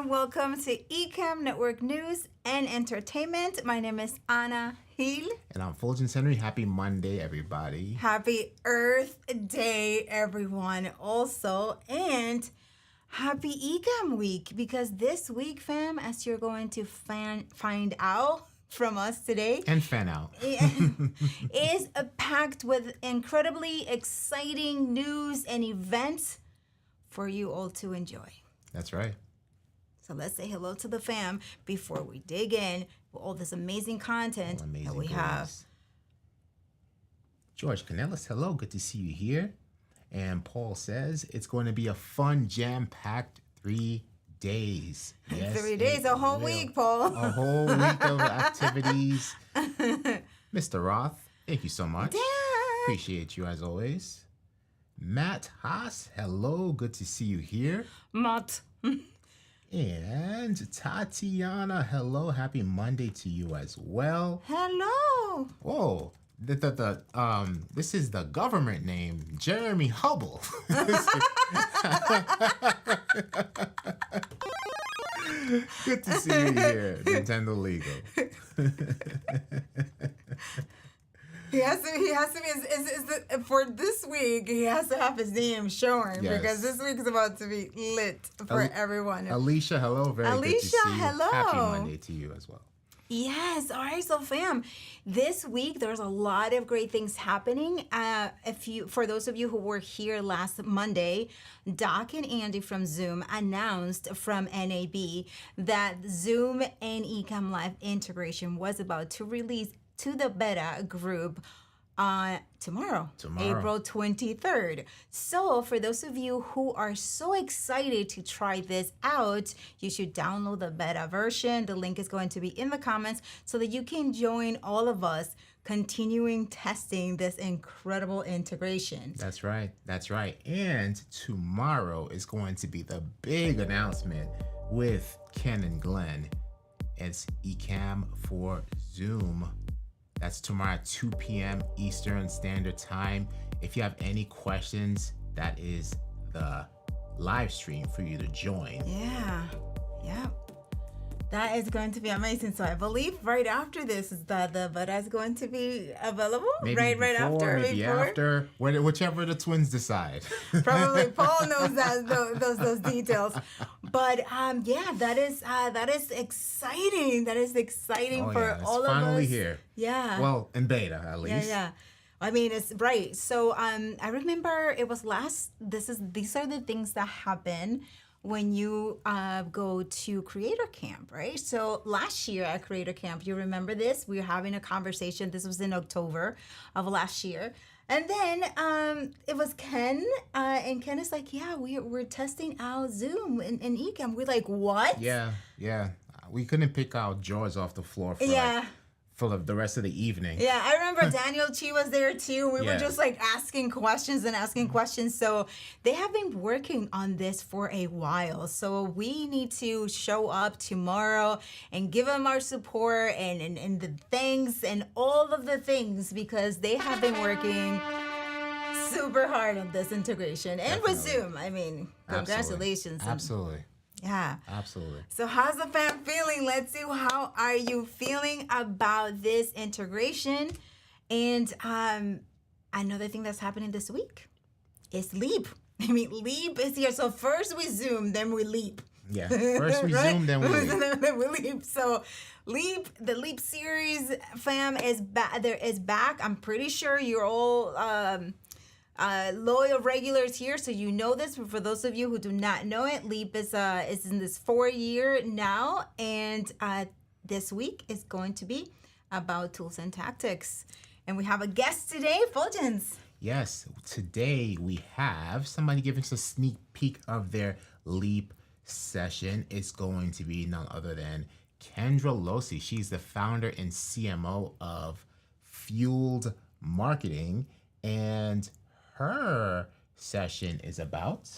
and welcome to Ecamm Network News and Entertainment. My name is Anna Hill. And I'm Fuljens Henry. Happy Monday, everybody. Happy Earth Day, everyone, also. And happy Ecamm Week, because this week, fam, as you're going to find out from us today. And fan out. is packed with incredibly exciting news and events for you all to enjoy. That's right. So let's say hello to the fam before we dig in with all this amazing content that we have. George Canellis, hello. Good to see you here. And Paul says it's going to be a fun, jam-packed 3 days. Yes, 3 days, a whole week, Paul. A whole week of activities. Mr. Roth, thank you so much. Dad. Appreciate you as always. Matt Haas, hello. Good to see you here. Matt. And Tatiana, hello. Happy Monday to you as well. Hello. Whoa. This is the government name, Jeremy Hubble. Good to see you here, Nintendo Legal. He has to be for this week. He has to have his name shown, yes, because this week is about to be lit for everyone. Alicia, hello. Very good to see you. Hello. Happy Monday to you as well. Yes. All right. So, fam, this week there's a lot of great things happening. For those of you who were here last Monday, Doc and Andy from Zoom announced from NAB that Zoom and Ecamm Live integration was about to release to the beta group tomorrow, April 23rd. So for those of you who are so excited to try this out, you should download the beta version. The link is going to be in the comments so that you can join all of us continuing testing this incredible integration. That's right. That's right. And tomorrow is going to be the big announcement with Ken and Glenn. It's Ecamm for Zoom. That's tomorrow at 2 p.m. Eastern Standard Time. If you have any questions, that is the live stream for you to join. Yeah. That is going to be amazing. So I believe right after this is the beta is going to be available. Maybe right after, maybe after, whichever the twins decide. Probably Paul knows those details. But yeah, that is exciting. That is exciting for all of us. It's finally here. Yeah. Well, in beta at least. Yeah. I mean, it's right. So I remember it was these are the things that happen when you go to Creator Camp, right? So last year at Creator Camp, you remember this? We were having a conversation. This was in October of last year. And then it was Ken, and Ken is like, yeah, we're testing out Zoom and Ecamm. We're like, what? Yeah. We couldn't pick out George off the floor for the rest of the evening. Yeah, I remember Daniel Chi was there too. We were just like asking questions. So they have been working on this for a while. So we need to show up tomorrow and give them our support and the thanks and all of the things, because they have been working super hard on this integration. And with Zoom, I mean, congratulations. Absolutely. Yeah. Absolutely. So how's the fam feeling? Let's see, how are you feeling about this integration? And another thing that's happening this week is Leap. I mean, Leap is here. So first we Zoom, then we Leap. Yeah. First we Zoom, then we Leap. Then we Leap. So Leap, the Leap series, fam, is back. There is back. I'm pretty sure you're all loyal regulars here, so you know this. But for those of you who do not know it, Leap is in this 4th year now, and this week is going to be about tools and tactics. And we have a guest today, Fuljens. Yes, today we have somebody giving us a sneak peek of their Leap session. It's going to be none other than Kendra Losee. She's the founder and CMO of Fueled Marketing, and her session is about...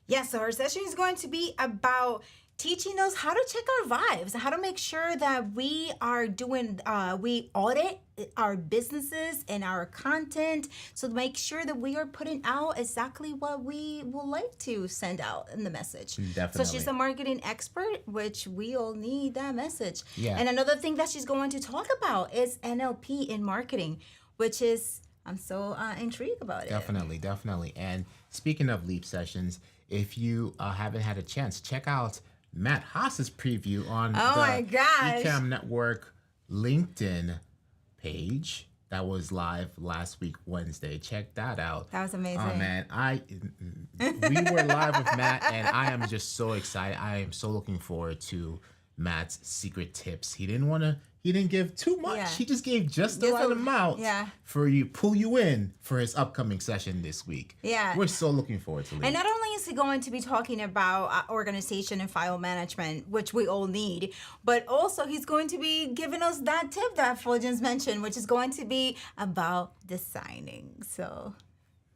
Yeah, so her session is going to be about teaching us how to check our vibes, how to make sure that we are doing, we audit our businesses and our content. So make sure that we are putting out exactly what we would like to send out in the message. Definitely. So she's a marketing expert, which we all need that message. Yeah. And another thing that she's going to talk about is NLP in marketing, which is, I'm so intrigued about it. Definitely. And speaking of Leap Sessions, if you haven't had a chance, check out Matt Haas's preview on the Ecamm Network LinkedIn page that was live last week Wednesday. Check that out. That was amazing. Oh man, we were live with Matt, and I am just so excited. I am so looking forward to Matt's secret tips. He didn't give too much. Yeah. He just gave just the right amount for you, pull you in for his upcoming session this week. Yeah. We're so looking forward to it. And not only is he going to be talking about organization and file management, which we all need, but also he's going to be giving us that tip that Fuljens mentioned, which is going to be about designing. So,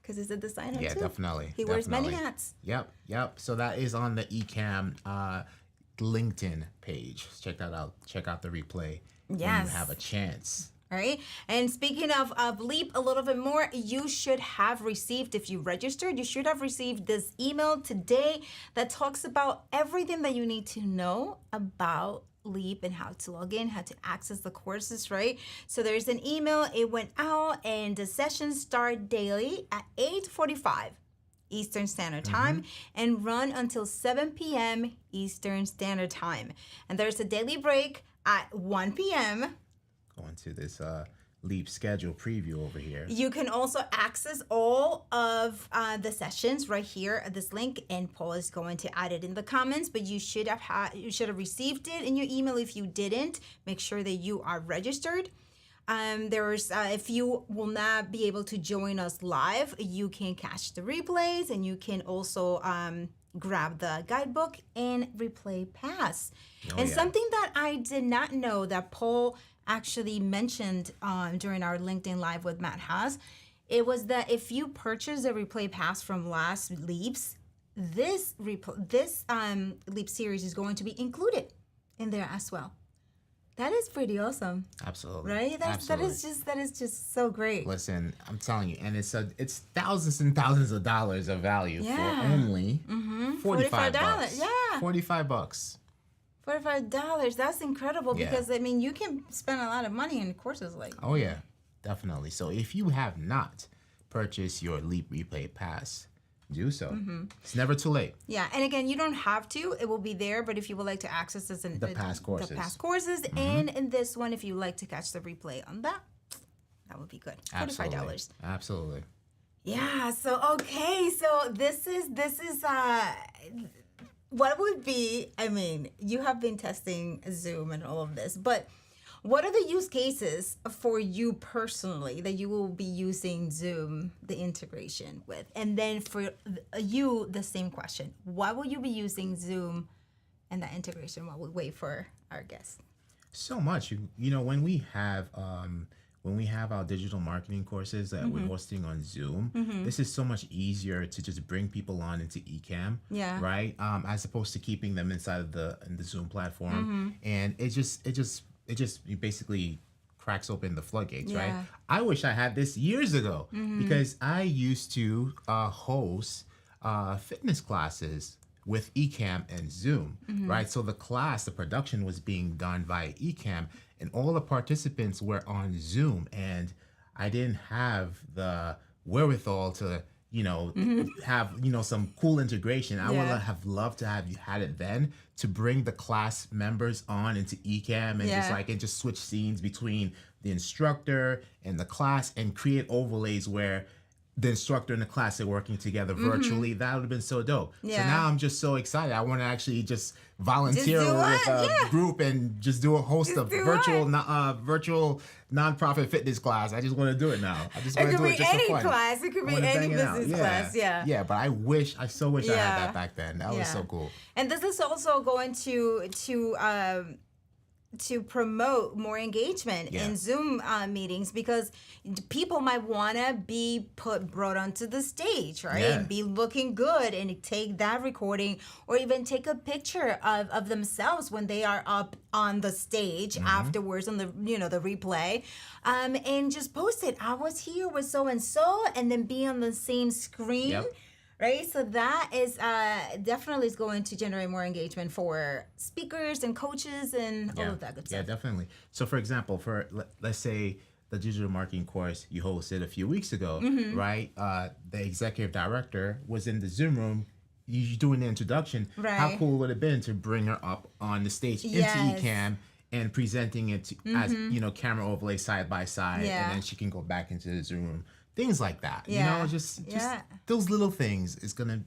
because he's a designer too. Yeah, definitely. He wears many hats. Yep. So that is on the Ecamm LinkedIn page. Check that out. Check out the replay. When you have a chance. All right. And speaking of Leap a little bit more, you should have received, if you registered, you should have received this email today that talks about everything that you need to know about Leap and how to log in, how to access the courses, right? So there's an email, it went out, and the sessions start daily at 8:45 Eastern Standard Time and run until 7 p.m. Eastern Standard Time. And there's a daily break at 1 p.m. Going to this Leap schedule preview over here. You can also access all of the sessions right here at this link, and Paul is going to add it in the comments. But you should have received it in your email. If you didn't, make sure that you are registered. If you will not be able to join us live, you can catch the replays, and you can also grab the guidebook and replay pass. Something that I did not know that Paul actually mentioned during our LinkedIn Live with Matt Haas, it was that if you purchase a replay pass from last Leaps, this Leap series is going to be included in there as well. That is pretty awesome. Absolutely. Right? That is just so great. Listen, I'm telling you, and it's thousands and thousands of dollars of value for only $45. Yeah. $45. $45. That's incredible because I mean you can spend a lot of money in courses like. Oh yeah, definitely. So if you have not purchased your Leap Replay Pass, do so. It's never too late. Yeah, and again, you don't have to. It will be there, but if you would like to access this the past courses, and in this one, if you would like to catch the replay on that would be good. $45. Absolutely. Yeah. So okay. So this is what would be. I mean, you have been testing Zoom and all of this, but what are the use cases for you personally that you will be using Zoom, the integration with? And then for you, the same question. What will you be using Zoom and that integration while we wait for our guests? So much. You know, when we have our digital marketing courses that we're hosting on Zoom, this is so much easier to just bring people on into Ecamm, right? As opposed to keeping them inside of the Zoom platform. And it basically cracks open the floodgates, right? I wish I had this years ago because I used to host fitness classes with Ecamm and Zoom, right? So the production was being done via Ecamm, and all the participants were on Zoom, and I didn't have the wherewithal to have some cool integration. I would have loved to have you had it then to bring the class members on into Ecamm and just switch scenes between the instructor and the class and create overlays where the instructor and the class are working together virtually. That would have been so dope. So now I'm just so excited. I want to actually just volunteer with a group and just host a virtual nonprofit fitness class. I just want to do it now. I just want to do it just for fun. Class. It could be any business class. Yeah, but I so wish I had that back then. That was so cool. And this is also going to to promote more engagement in Zoom meetings, because people might want to be brought onto the stage, right? Yeah. And be looking good and take that recording, or even take a picture of themselves when they are up on the stage afterwards on the the replay, and just post it. I was here with so and so, and then be on the same screen. Yep. Right, so that is definitely is going to generate more engagement for speakers and coaches and all of that good stuff. Yeah, definitely. So, for example, let's say the digital marketing course you hosted a few weeks ago, right? The executive director was in the Zoom room. You doing the introduction. Right. How cool would it have been to bring her up on the stage into Ecamm and presenting it as camera overlay side by side, and then she can go back into the Zoom room. Things like that, just those little things it's gonna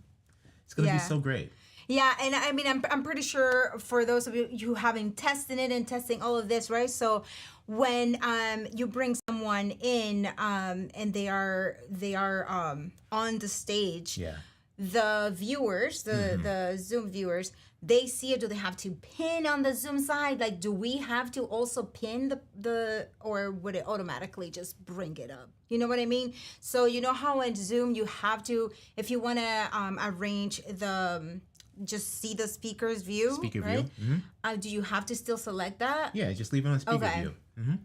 be so great. Yeah, and I mean, I'm pretty sure for those of you who haven't tested it and testing all of this, right? So when you bring someone in and they are on the stage, the viewers, the Zoom viewers, they see it. Do they have to pin on the Zoom side? Like, do we have to also pin the or would it automatically just bring it up? You know what I mean? So you know how in Zoom you have to, if you want to arrange the just see the speaker's view. Speaker right? view. Do you have to still select that? Yeah, just leave it on speaker Okay. view.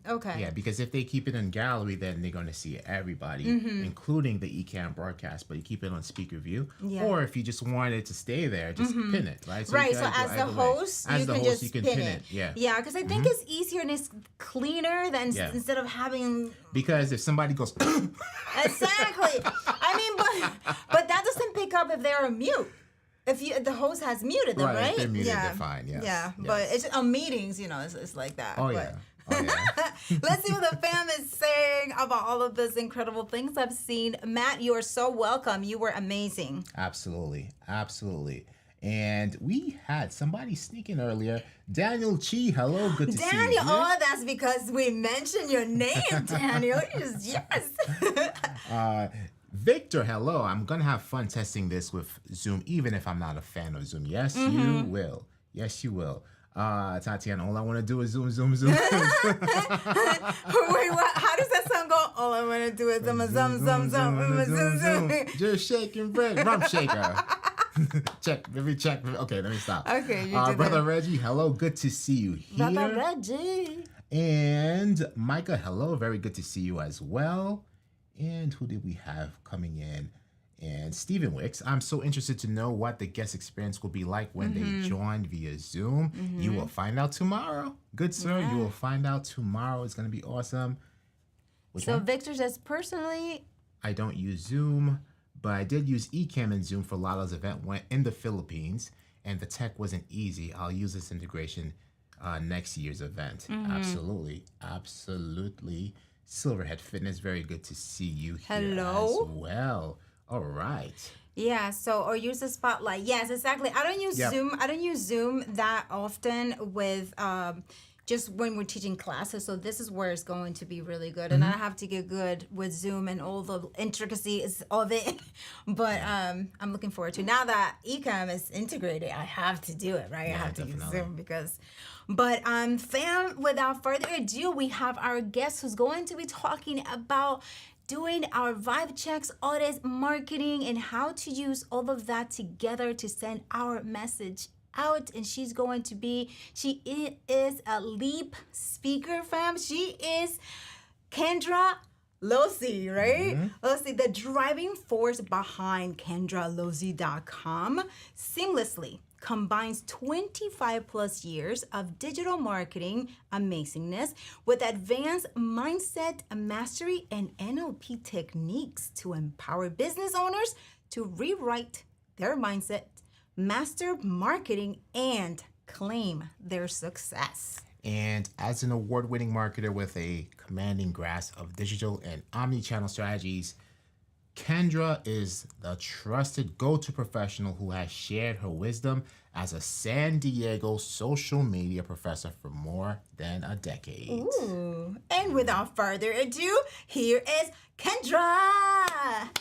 Okay. Yeah, because if they keep it in gallery, then they're going to see everybody, including the Ecamm broadcast. But you keep it on speaker view, or if you just want it to stay there, just pin it, right? Right. So as the host, you can just pin it. Yeah. Yeah, because I think it's easier and it's cleaner than instead of having. Because if somebody goes, Exactly. I mean, but that doesn't pick up if they're on mute. If the host has muted them, right? If they're muted, they're fine. Yes. Yeah, but it's on meetings, it's like that. Oh but. yeah. Oh, yeah. Let's see what the fam is saying about all of those incredible things I've seen. Matt, you are so welcome. You were amazing. Absolutely. And we had somebody sneaking earlier. Daniel Chi, hello, good to see you. Daniel, that's because we mentioned your name, Daniel. Yes. Victor, hello. I'm going to have fun testing this with Zoom, even if I'm not a fan of Zoom. Yes, you will. Yes, you will. Tatiana, all I want to do is zoom. Wait, what? How does that song go? All I want to do is zoom. Just shaking bread. Rump shaker. Check. Let me check. Okay, let me stop. Okay, you did Brother that. Reggie, hello. Good to see you here. Brother Reggie. And Micah, hello. Very good to see you as well. And who did we have coming in? And Stephen Wicks, I'm so interested to know what the guest experience will be like when they join via Zoom. You will find out tomorrow. Good sir, you will find out tomorrow. It's going to be awesome. Which one? Victor says, personally, I don't use Zoom, but I did use Ecamm and Zoom for Lala's event in the Philippines, and the tech wasn't easy. I'll use this integration next year's event. Absolutely. Silverhead Fitness, very good to see you here as well. All right. Yeah, or use the spotlight. Yes, exactly. I don't use Zoom. I don't use Zoom that often with just when we're teaching classes. So this is where it's going to be really good. And I have to get good with Zoom and all the intricacies of it. But I'm looking forward to, now that Ecamm is integrated, I have to do it, right? I have to use Zoom because. But fam, without further ado, we have our guest who's going to be talking about doing our vibe checks, audits, marketing, and how to use all of that together to send our message out. And she is a LEAP speaker, fam. She is Kendra Losee, right? Losee, the driving force behind KendraLosee.com, seamlessly combines 25 plus years of digital marketing amazingness with advanced mindset mastery and NLP techniques to empower business owners to rewrite their mindset, master marketing, and claim their success. And as an award-winning marketer with a commanding grasp of digital and omni-channel strategies, Kendra is the trusted go-to professional who has shared her wisdom as a San Diego social media professor for more than a decade. Ooh. And without further ado, here is Kendra.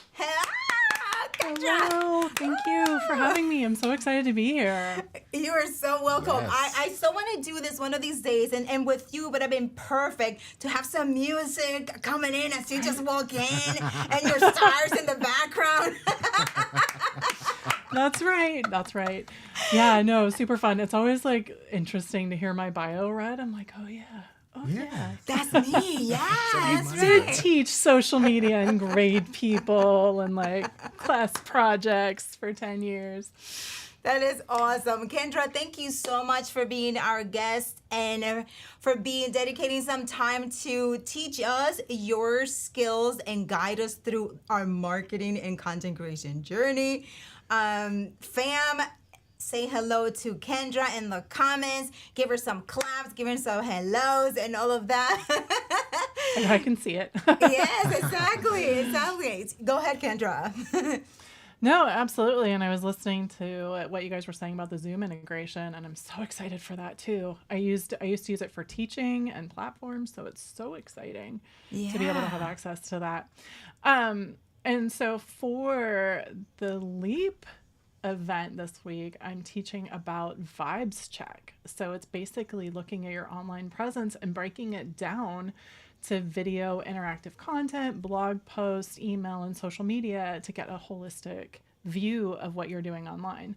Kendra. Hello. Thank you for having me. I'm so excited to be here. You are so welcome. Yes. I so want to do this one of these days and with you, but I've been perfect to have some music coming in as you just walk in and your stars in the background. That's right. That's right. Yeah, no, super fun. It's always like interesting to hear my bio read. I'm like, oh yeah. Oh yeah. That's me. Yeah, that's To right. teach social media and grade people and like class projects for 10 years. That is awesome. Kendra, thank you so much for being our guest and for dedicating some time to teach us your skills and guide us through our marketing and content creation journey. Fam, say hello to Kendra in the comments. Give her some claps, give her some hellos and all of that. I can see it. Yes, exactly. Go ahead, Kendra. No, absolutely. And I was listening to what you guys were saying about the Zoom integration, and I'm so excited for that too. I used to use it for teaching and platforms, so it's so exciting to be able to have access to that. And so for the Leap event this week, I'm teaching about Vibes Check. So it's basically looking at your online presence and breaking it down to video, interactive content, blog posts, email, and social media to get a holistic view of what you're doing online.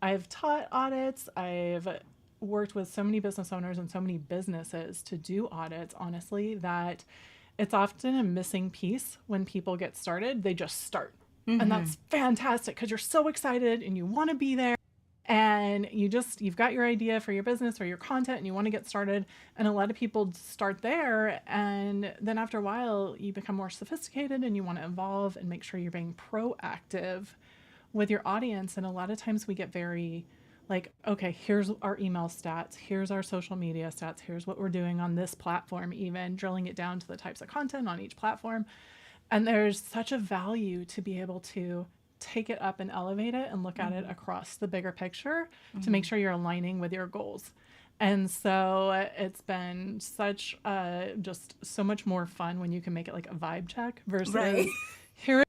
I've taught audits. I've worked with so many business owners and so many businesses to do audits, honestly, that it's often a missing piece when people get started. They just start. And that's fantastic because you're so excited and you want to be there. And you've got your idea for your business or your content and you want to get started. And a lot of people start there. And then after a while, you become more sophisticated and you want to evolve and make sure you're being proactive with your audience. And a lot of times we get very like, okay, here's our email stats. Here's our social media stats. Here's what we're doing on this platform, even drilling it down to the types of content on each platform. And there's such a value to be able to take it up and elevate it and look at it across the bigger picture to make sure you're aligning with your goals. And so it's been such just so much more fun when you can make it like a vibe check versus here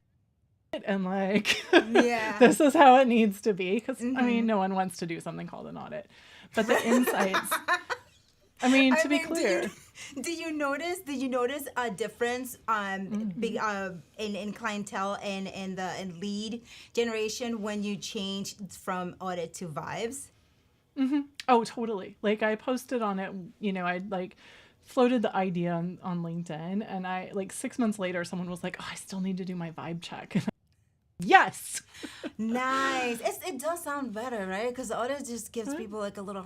it and like this is how it needs to be, because I mean no one wants to do something called an audit, but the insights to be clear, do you notice a difference in clientele and in lead generation when you change from audit to vibes? Oh, totally. Like I posted on it, I'd like floated the idea on LinkedIn, and I like 6 months later someone was like, oh, I still need to do my vibe check. Yes. Nice. It does sound better, right? Because audit just gives people like a little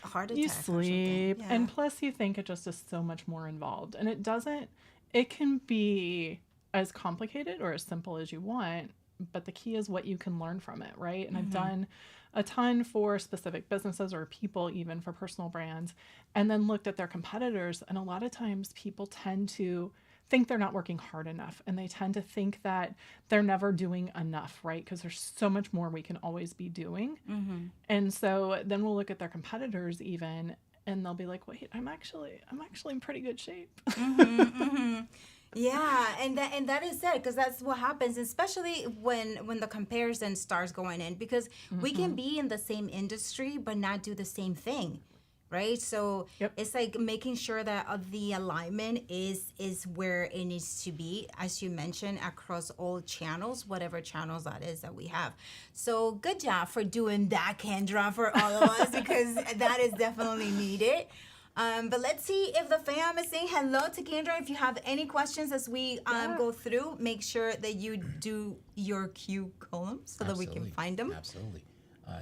heart attack. You sleep, Yeah. and plus you think it just is so much more involved, and it can be as complicated or as simple as you want, but the key is what you can learn from it, right? And I've done a ton for specific businesses or people, even for personal brands, and then looked at their competitors, and a lot of times people tend to think they're not working hard enough, and they tend to think that they're never doing enough, right? Because there's so much more we can always be doing. And so then we'll look at their competitors even, and they'll be like, wait, I'm actually in pretty good shape. Yeah, and that is it, because that's what happens, especially when the comparison starts going in, because we can be in the same industry but not do the same thing, right? So it's like making sure that the alignment is where it needs to be, as you mentioned, across all channels, whatever channels that is that we have. So good job for doing that, Kendra, for all of us, because that is definitely needed. But let's see if the fam is saying hello to Kendra. If you have any questions as we go through, make sure that you do your Q columns so that we can find them. Absolutely.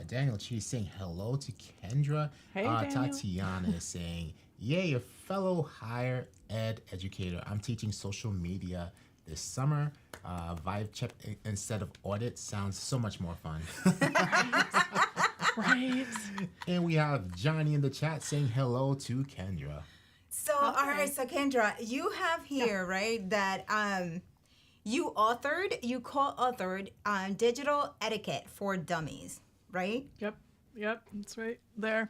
Daniel Chi is saying hello to Kendra. Hey, Daniel. Tatiana is saying, yay, a fellow higher ed educator. I'm teaching social media this summer. Vibe check instead of audit sounds so much more fun. Right. And we have Johnny in the chat saying hello to Kendra. So, all right, so Kendra, you have here, right, that you co-authored Digital Etiquette for Dummies, right? Yep, that's right there.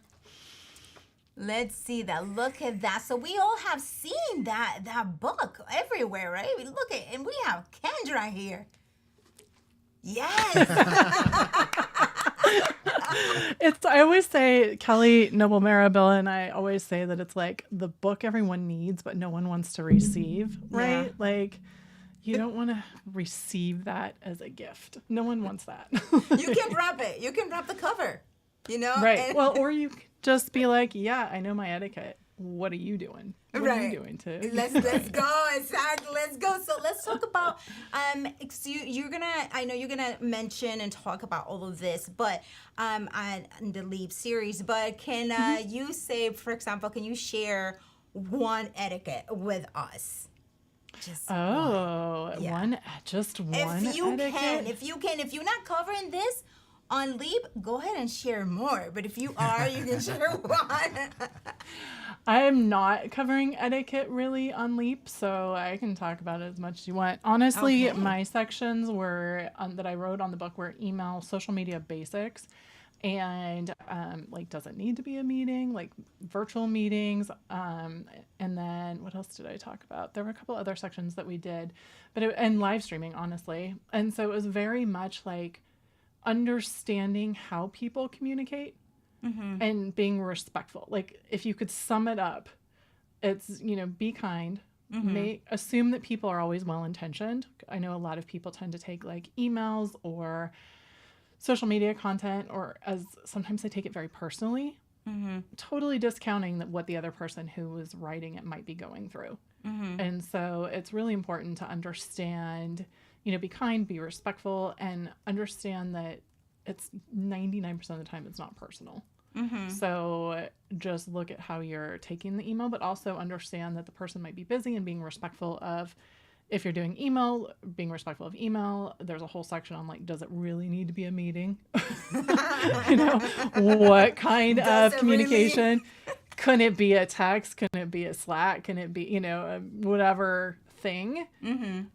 Let's see that. Look at that. So we all have seen that book everywhere, right? We look at, and we have Kendra here. Yes. I always say, Kelly Noble Marabella and I always say that it's like the book everyone needs, but no one wants to receive, right? Yeah. Like, you don't want to receive that as a gift. No one wants that. You can wrap it. You can wrap the cover, you know? Right. And- Well, or you could just be like, yeah, I know my etiquette. What are you doing? What are you doing to? Let's go. Exactly. Let's go. So let's talk about so you're gonna, I know you're gonna mention and talk about all of this, but on the Leap series, but can you say, for example, can you share one etiquette with us? Just Oh, Yeah. just one if you etiquette? can, if you're not covering this on Leap, go ahead and share more. But if you are, you can share one. I am not covering etiquette really on Leap, so I can talk about it as much as you want. Honestly, Okay. my sections were that I wrote on the book were email, social media basics, and like, does it need to be a meeting? Like virtual meetings, and then what else did I talk about? There were a couple other sections that we did, and live streaming, honestly, and so it was very much like understanding how people communicate and being respectful. Like, if you could sum it up, it's, be kind, assume that people are always well intentioned. I know a lot of people tend to take like emails or social media content, or as sometimes they take it very personally, totally discounting that what the other person who was writing it might be going through. And so it's really important to understand, be kind, be respectful, and understand that it's 99% of the time it's not personal. So just look at how you're taking the email, but also understand that the person might be busy, and being respectful of, if you're doing email, being respectful of email. There's a whole section on like, does it really need to be a meeting? What kind Does of it communication? Can it be a text? Can it be a Slack? Can it be, whatever thing?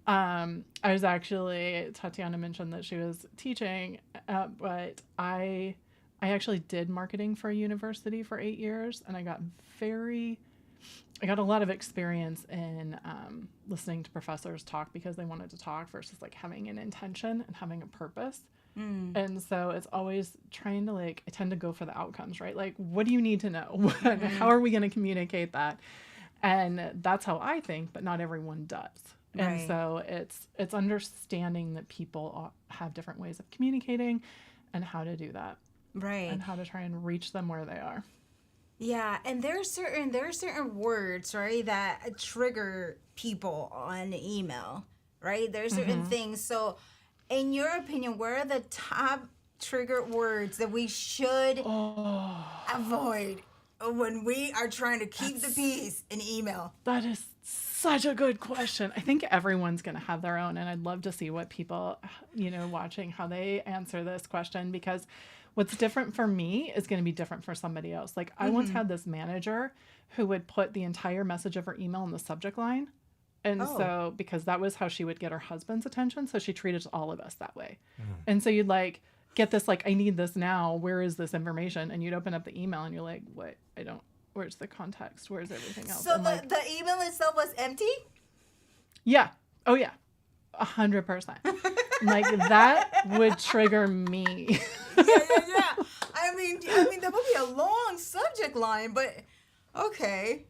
I was actually, Tatiana mentioned that she was teaching, but I actually did marketing for a university for 8 years, and I got a lot of experience in listening to professors talk because they wanted to talk versus like having an intention and having a purpose. And so it's always trying to I tend to go for the outcomes, right? Like, what do you need to know? How are we going to communicate that? And that's how I think, but not everyone does. And Right. so it's understanding that people have different ways of communicating and how to do that. Right. And how to try and reach them where they are. Yeah, and there are certain words, right, that trigger people on email, right? There are certain things. So, in your opinion, what are the top trigger words that we should avoid when we are trying to keep the peace in email? That is such a good question. I think everyone's going to have their own, and I'd love to see what people, watching, how they answer this question, because what's different for me is going to be different for somebody else. Like, I once had this manager who would put the entire message of her email in the subject line. And so, because that was how she would get her husband's attention. So she treated all of us that way. And so you'd get this, I need this now. Where is this information? And you'd open up the email and you're like, what? Where's the context? Where's everything else? So the email itself was empty? Yeah. Oh yeah. 100%. That would trigger me. Yeah. I mean, that would be a long subject line, but okay.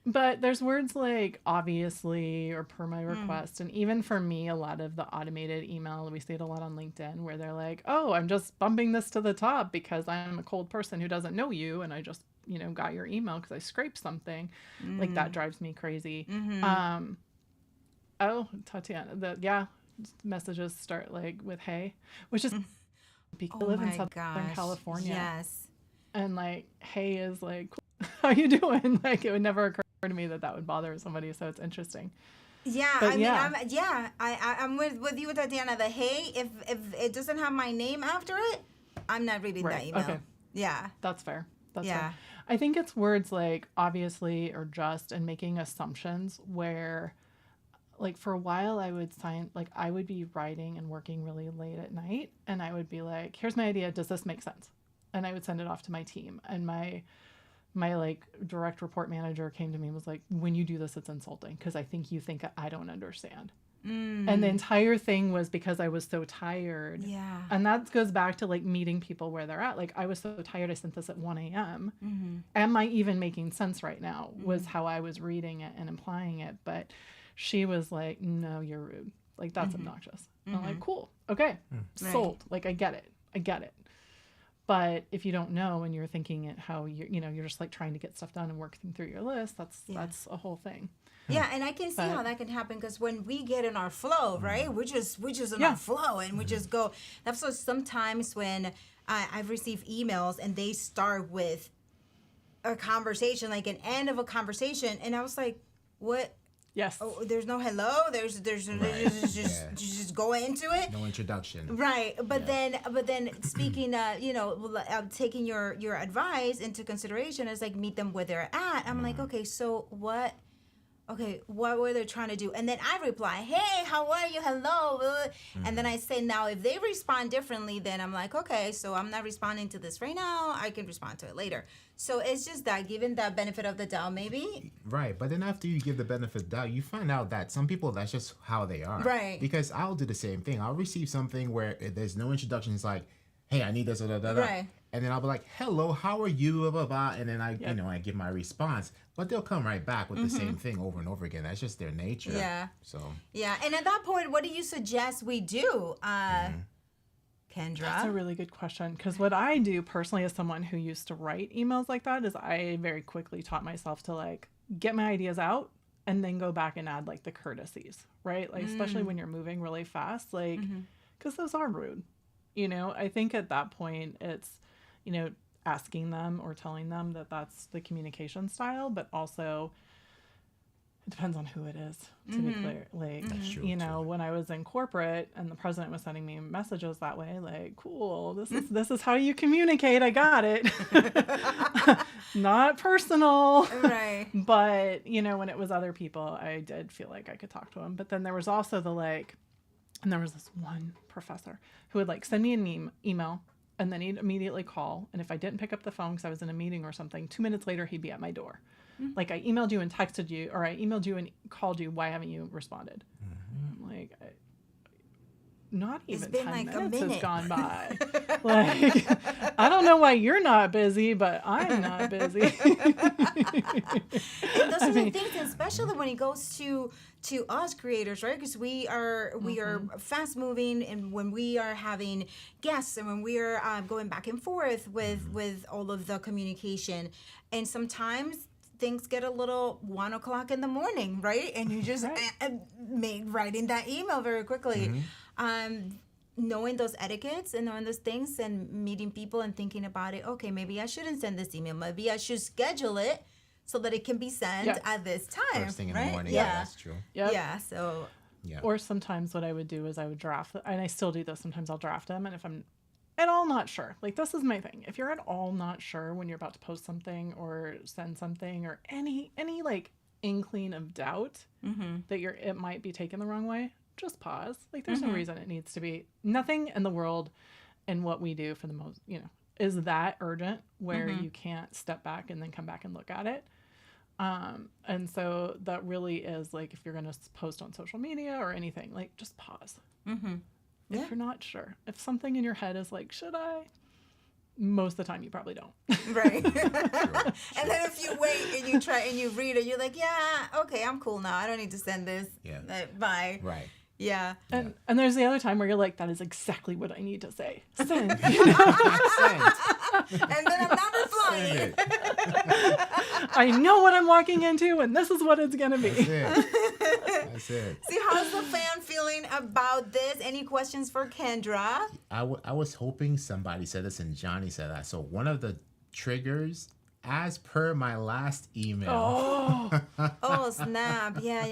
But there's words like obviously or per my request. And even for me, a lot of the automated email, we see it a lot on LinkedIn, where they're like, oh, I'm just bumping this to the top because I'm a cold person who doesn't know you. And I just, got your email because I scraped something. That drives me crazy. Oh, Tatiana, messages start with hey, which is because I live in Southern California. Yes. And hey is cool. How you doing? It would never occur to me that would bother somebody. So it's interesting. Yeah, But I'm with you, Tatiana. The hey, if it doesn't have my name after it, I'm not reading that email. Okay. Yeah. That's fair. That's Yeah. fair. I think it's words like obviously or just, and making assumptions where for a while I would I would be writing and working really late at night, and I would be like, here's my idea. Does this make sense? And I would send it off to my team, and my direct report manager came to me and was like, when you do this, it's insulting because I think you think I don't understand. And the entire thing was because I was so tired. Yeah. And that goes back to like meeting people where they're at. Like I was so tired, I sent this at 1 a.m. Am I even making sense right now? Was how I was reading it and implying it. But she was like, no, you're rude. Like that's obnoxious. I'm like, cool. Okay. Sold. Like I get it. But if you don't know and you're thinking it how you're just like trying to get stuff done and working through your list, that's a whole thing. Yeah, and I can see how that can happen because when we get in our flow, right? We're just in our flow and we just go. That's what sometimes when I've received emails and they start with a conversation, like an end of a conversation, and I was like, "What? Yes. Oh, there's no hello. There's just go into it. No introduction. Right, but then speaking, taking your advice into consideration is like meet them where they're at. I'm like, okay, so what? Okay, what were they trying to do? And then I reply, hey, how are you? Hello. And then I say, now, if they respond differently, then I'm like, okay, so I'm not responding to this right now. I can respond to it later. So it's just that, given that benefit of the doubt, maybe. Right, but then after you give the benefit of the doubt, you find out that some people, that's just how they are. Right. Because I'll do the same thing. I'll receive something where there's no introduction. It's like, hey, I need this, Right. And then I'll be like, hello, how are you, blah, blah, blah. And then I give my response. But they'll come right back with the same thing over and over again. That's just their nature. Yeah. So. Yeah, and at that point, what do you suggest we do, Kendra? That's a really good question. Because what I do personally as someone who used to write emails like that is I very quickly taught myself to like get my ideas out and then go back and add like the courtesies, right? Like, especially when you're moving really fast, like, because those are rude. I think at that point it's, asking them or telling them that that's the communication style, but also it depends on who it is, to be clear. Like, That's true, when I was in corporate and the president was sending me messages that way, like, cool, this is how you communicate. I got it. Not personal. Right. But, when it was other people, I did feel like I could talk to them. But then there was also and there was this one professor who would like send me an email and then he'd immediately call. And if I didn't pick up the phone because I was in a meeting or something, 2 minutes later, he'd be at my door. Like I emailed you and texted you, or I emailed you and called you. Why haven't you responded? I'm like, not even 10 minutes has gone by. Like, I don't know why you're not busy, but I'm not busy. And those are the things, especially when it goes to us creators, right? Because we are fast moving, and when we are having guests, and when we are going back and forth with all of the communication, and sometimes things get a little 1 o'clock in the morning, right? And you just writing that email very quickly. Knowing those etiquettes and knowing those things and meeting people and thinking about it, okay, maybe I shouldn't send this email. Maybe I should schedule it so that it can be sent at this time. First thing in right? the morning. Yeah, That's true. Yep. Yeah, so. Yeah. Or sometimes what I would do is I would draft, and I still do this. Sometimes I'll draft them, and if I'm at all not sure, like this is my thing. If you're at all not sure when you're about to post something or send something or any like inkling of doubt that it might be taken the wrong way, just pause. Like there's no reason it needs to be. Nothing in the world and what we do for the most, is that urgent where you can't step back and then come back and look at it. And so that really is like, if you're going to post on social media or anything, like just pause. If you're not sure, if something in your head is like, should I? Most of the time you probably don't. Right. And then if you wait and you try and you read it, you're like, yeah, okay, I'm cool now. I don't need to send this. Yeah. Bye. Right. Yeah. And there's the other time where you're like, that is exactly what I need to say. Send. And then I'm not replying. I know what I'm walking into, and this is what it's going to be. That's it. See, how's the fan feeling about this? Any questions for Kendra? I was hoping somebody said this and Johnny said that. So one of the triggers, as per my last email. Oh, snap. Yeah.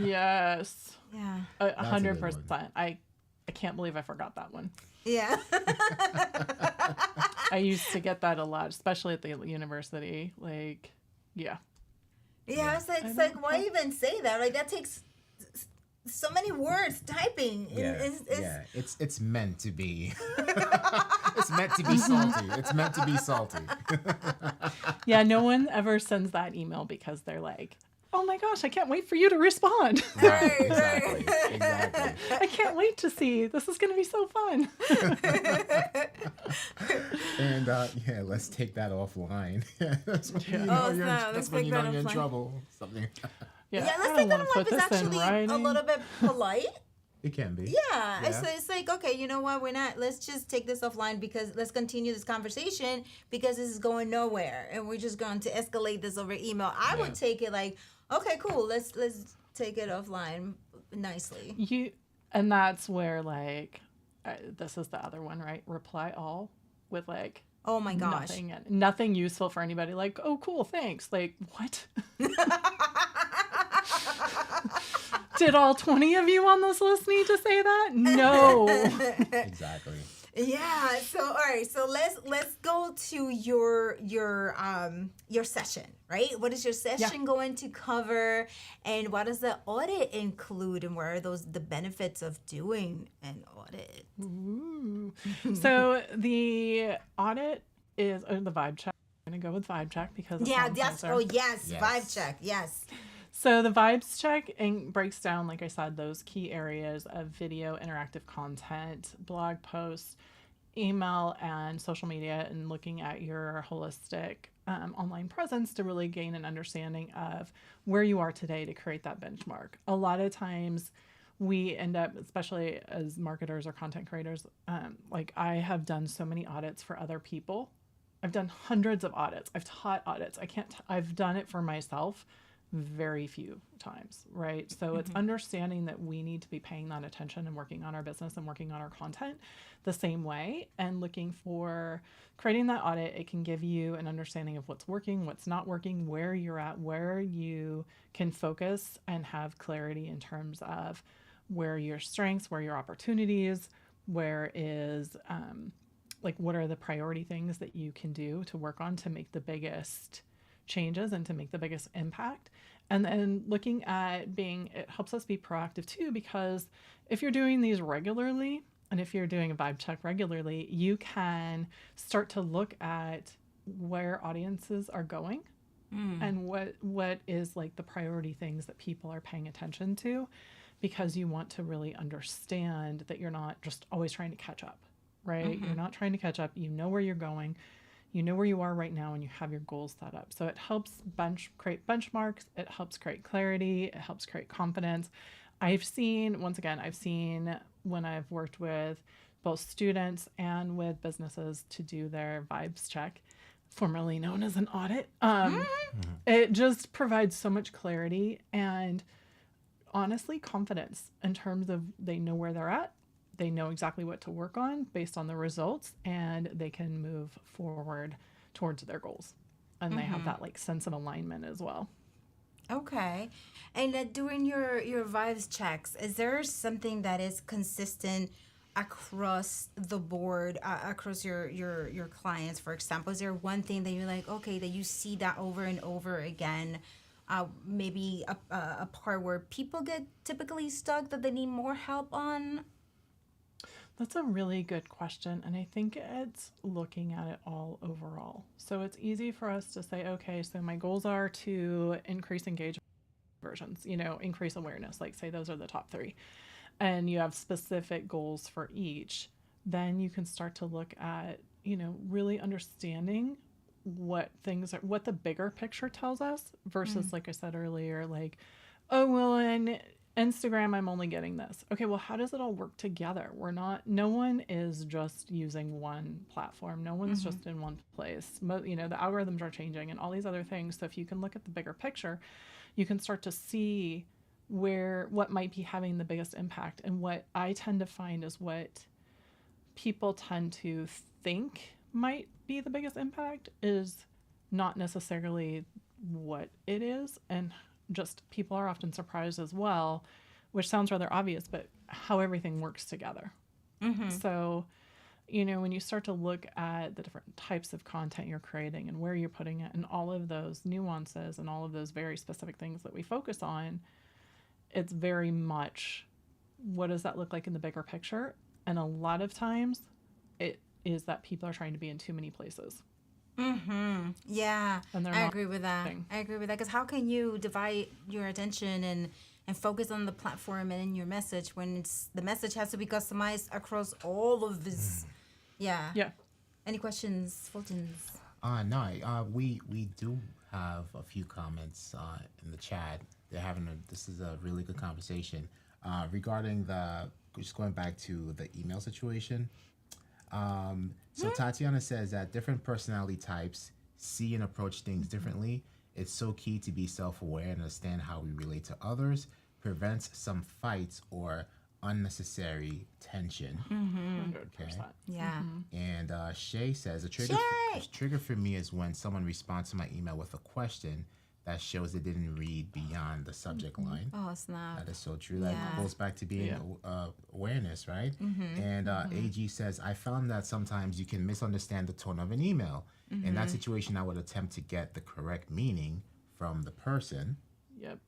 Yes. Yeah. 100%. I can't believe I forgot that one. Yeah. I used to get that a lot, especially at the university. Like, yeah. Yeah, it's like, why even say that? Like, that takes so many words typing. It's meant to be. It's meant to be salty. It's meant to be salty. Yeah, no one ever sends that email because they're like, oh my gosh, I can't wait for you to respond. Right, exactly. Exactly. I can't wait to see. This is going to be so fun. And yeah, let's take that offline. That's when Yeah. you know Oh, you're no, in, let's that's when take you know that you're in offline. trouble. Something. Yeah, I let's don't take that want to offline. put It's this in actually a writing. little bit polite. It can be. Yeah, Yeah. it's like, okay, you know what? Let's just take this offline because let's continue this conversation because this is going nowhere and we're just going to escalate this over email. I Yeah. would take it like, okay, cool. Let's take it offline nicely. And that's where like, this is the other one, right? Reply all with like, Oh my gosh. nothing useful for anybody. Like, oh, cool, thanks. Like, what? Did all 20 of you on this list need to say that? No. Exactly. Yeah. So all right. So let's go to your session, right? What is your session going to cover, and what does the audit include, and what are the benefits of doing an audit? Ooh. So the audit is the vibe check. I'm gonna go with vibe check because it sounds Yes. nicer. Oh yes. Yes. Vibe check. Yes. So the vibes check breaks down, like I said, those key areas of video, interactive content, blog posts, email, and social media, and looking at your holistic online presence to really gain an understanding of where you are today to create that benchmark. A lot of times we end up, especially as marketers or content creators, like I have done so many audits for other people. I've done hundreds of audits. I've taught audits. I've done it for myself very few times, right? So it's understanding that we need to be paying that attention and working on our business and working on our content the same way, and looking for creating that audit. It can give you an understanding of what's working, what's not working, where you're at, where you can focus and have clarity in terms of where your strengths, where your opportunities, where is like what are the priority things that you can do to work on to make the biggest changes and to make the biggest impact. And then looking at it helps us be proactive too, because if you're doing these regularly, and if you're doing a vibe check regularly, you can start to look at where audiences are going and what is like the priority things that people are paying attention to, because you want to really understand that you're not just always trying to catch up, right? You're not trying to catch up. You know where you're going. You know where you are right now, and you have your goals set up. So it helps create benchmarks. It helps create clarity. It helps create confidence. I've seen when I've worked with both students and with businesses to do their vibes check, formerly known as an audit, it just provides so much clarity and honestly confidence in terms of they know where they're at. They know exactly what to work on based on the results, and they can move forward towards their goals. And they have that like sense of alignment as well. Okay. And during your vibes checks, is there something that is consistent across the board, across your clients, for example? Is there one thing that you're like, okay, that you see that over and over again? Maybe a part where people get typically stuck that they need more help on? That's a really good question. And I think it's looking at it all overall. So it's easy for us to say, okay, so my goals are to increase engagement versions, increase awareness, like say those are the top 3. And you have specific goals for each. Then you can start to look at, really understanding what the bigger picture tells us versus, like I said earlier, like, oh, well, in Instagram, I'm only getting this. Okay, well, how does it all work together? No one is just using one platform. No one's just in one place. The algorithms are changing and all these other things. So if you can look at the bigger picture, you can start to see what might be having the biggest impact. And what I tend to find is what people tend to think might be the biggest impact is not necessarily what it is. And just people are often surprised as well, which sounds rather obvious, but how everything works together. So, when you start to look at the different types of content you're creating and where you're putting it and all of those nuances and all of those very specific things that we focus on, it's very much what does that look like in the bigger picture? And a lot of times it is that people are trying to be in too many places. Yeah, And they're I not agree with that. thing. I agree with that because how can you divide your attention and focus on the platform and in your message when the message has to be customized across all of this? Yeah. Yeah. Any questions, Fuljens? No, we do have a few comments in the chat. This is a really good conversation regarding just going back to the email situation. So Tatiana says that different personality types see and approach things differently. It's so key to be self-aware and understand how we relate to others, prevents some fights or unnecessary tension. 100%. Yeah. And Shay says a trigger for me is when someone responds to my email with a question that shows they didn't read beyond the subject line. Oh, snap. That is so true. That Yeah. goes back to being awareness, right? And AG says, I found that sometimes you can misunderstand the tone of an email. In that situation, I would attempt to get the correct meaning from the person. Yep.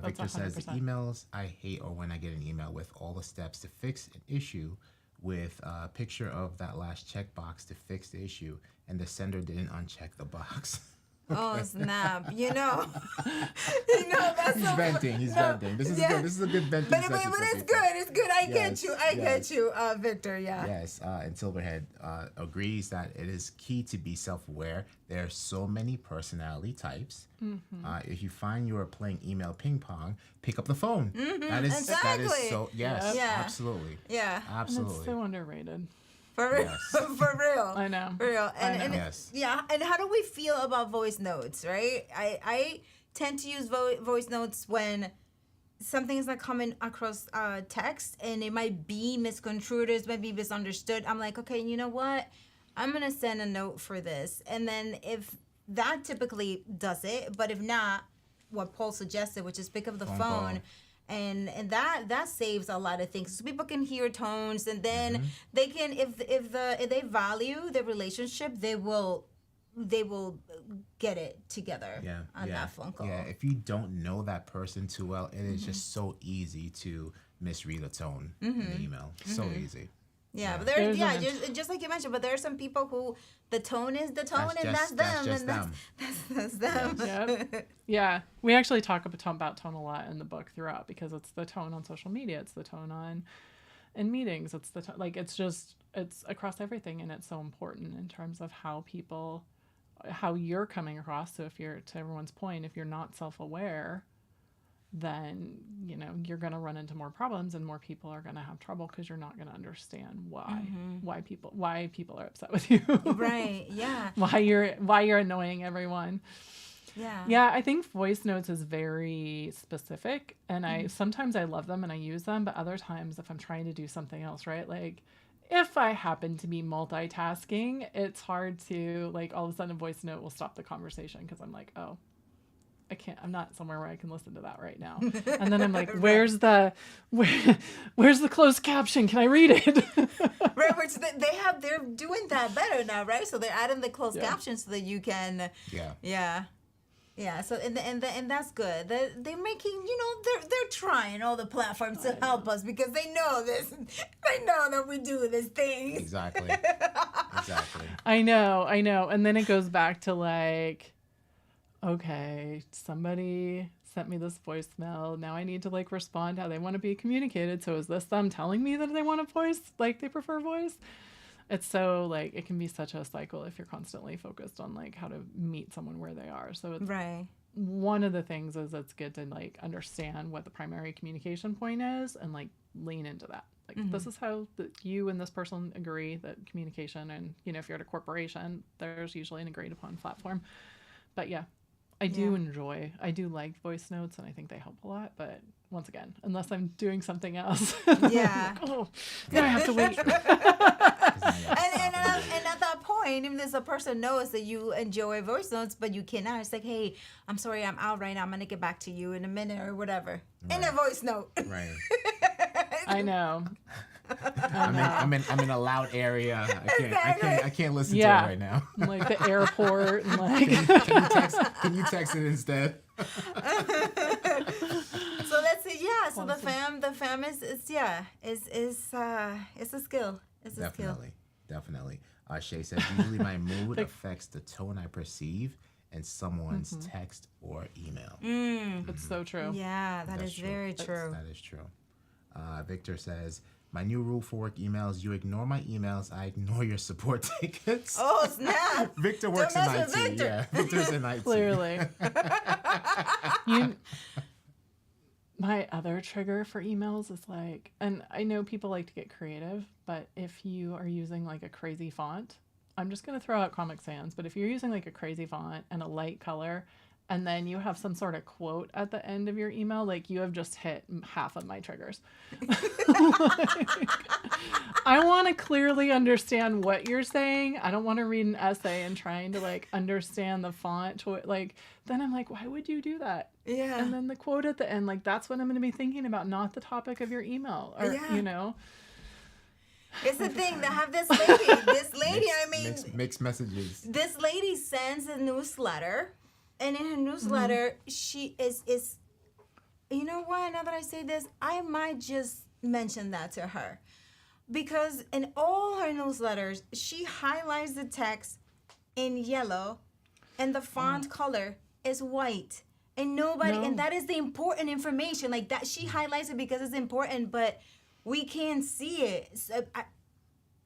Victor says, 100%. emails I hate or when I get an email with all the steps to fix an issue with a picture of that last checkbox to fix the issue and the sender didn't uncheck the box. Oh, snap. That's He's so venting. He's venting. This is a good venting But session. for it's people. good. It's good. I Yes, get you, Victor. Yeah. Yes, and Silverhead agrees that it is key to be self-aware. There are so many personality types. If you find you are playing email ping pong, pick up the phone. That is Exactly. so yes, Yeah. absolutely, Yeah. absolutely. It's so underrated. For real. Yes. For real. I know. For real. And Yes. yeah. And how do we feel about voice notes, right? I tend to use voice notes when something is not coming across text and it might be misconstrued, it might be misunderstood. I'm like, okay, you know what? I'm going to send a note for this. And then if that typically does it, but if not, what Paul suggested, which is pick up the Phone phone. call. And that saves a lot of things. So people can hear tones, and then they can, if they value the relationship, they will get it together on that phone call. Yeah, if you don't know that person too well, it is just so easy to misread a tone in the email. So easy. Yeah, but There's just like you mentioned, but there are some people who the tone is the tone, and that's That's them, just and them. that's them. Yep. Yeah. We actually talk about tone a lot in the book throughout because it's the tone on social media. It's the tone in meetings. It's the like, it's across everything. And it's so important in terms of how you're coming across. So if you're, to everyone's point, if you're not self-aware, then, you're going to run into more problems and more people are going to have trouble because you're not going to understand why people are upset with you. Right. Yeah. why you're annoying everyone. Yeah. Yeah, I think voice notes is very specific, and sometimes I love them and I use them, but other times if I'm trying to do something else, right? Like if I happen to be multitasking, it's hard to, like, all of a sudden a voice note will stop the conversation because I'm like, oh, I'm not somewhere where I can listen to that right now. And then I'm like, where's the closed caption? Can I read it? Right, which they're doing that better now, right? So they're adding the closed captions so that you can. Yeah. So and that's good. They're making, they're trying all the platforms to help us because they know this. They know that we do this thing. Exactly. I know. And then it goes back to like, okay, somebody sent me this voicemail. Now I need to like respond how they want to be communicated. So is this them telling me that they want a voice, like they prefer voice? It's so like, it can be such a cycle if you're constantly focused on like how to meet someone where they are. So it's Right. One of the things is it's good to like understand what the primary communication point is and like lean into that. Like this is how you and this person agree that communication, and if you're at a corporation, there's usually an agreed upon platform. But yeah, I do like voice notes and I think they help a lot, but once again, unless I'm doing something else, Yeah. like, oh, now I have to wait. And at that point, even if the person knows that you enjoy voice notes, but you cannot, it's like, hey, I'm sorry, I'm out right now. I'm gonna get back to you in a minute or whatever. In a voice note. Right. I know. I'm in a loud area. I can't listen to it right now. Like the airport and like Can you text it instead? So that's it. Yeah. So the fam is a skill. It's a skill. Definitely. Shay says, usually my mood affects the tone I perceive in someone's text or email. It's so true. Yeah, That's is true. very true. That is true. Victor says, my new rule for work emails, you ignore my emails, I ignore your support tickets. Oh, snap. Victor works in mess with IT. Victor. Yeah, Victor's in IT. Clearly. My other trigger for emails is like, and I know people like to get creative, but if you are using like a crazy font, I'm just going to throw out Comic Sans, but if you're using like a crazy font and a light color, and then you have some sort of quote at the end of your email, like you have just hit half of my triggers. Like, I want to clearly understand what you're saying. I don't want to read an essay and trying to like understand the font. Then I'm like, why would you do that? Yeah. And then the quote at the end, like that's what I'm going to be thinking about, not the topic of your email. Or, you know. It's the thing. They have this lady, Mixed messages. This lady sends a newsletter, and in her newsletter, she is, you know what, now that I say this, I might just mention that to her. Because in all her newsletters, she highlights the text in yellow, and the font color is white. And and that is the important information. Like that, she highlights it because it's important, but we can't see it. So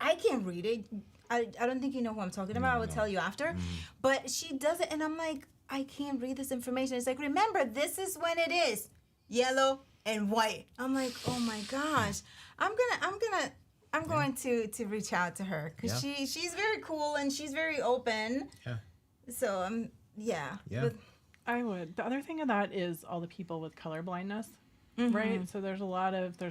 I can't read it. I don't think you know who I'm talking about. I will tell you after. But she does it, and I'm like, I can't read this information. It's like, remember, this is when it is yellow and white. I'm like, oh my gosh. I'm going to reach out to her because she's very cool and she's very open. Yeah. So yeah. Yeah. I would. The other thing of that is all the people with color blindness, right? So there's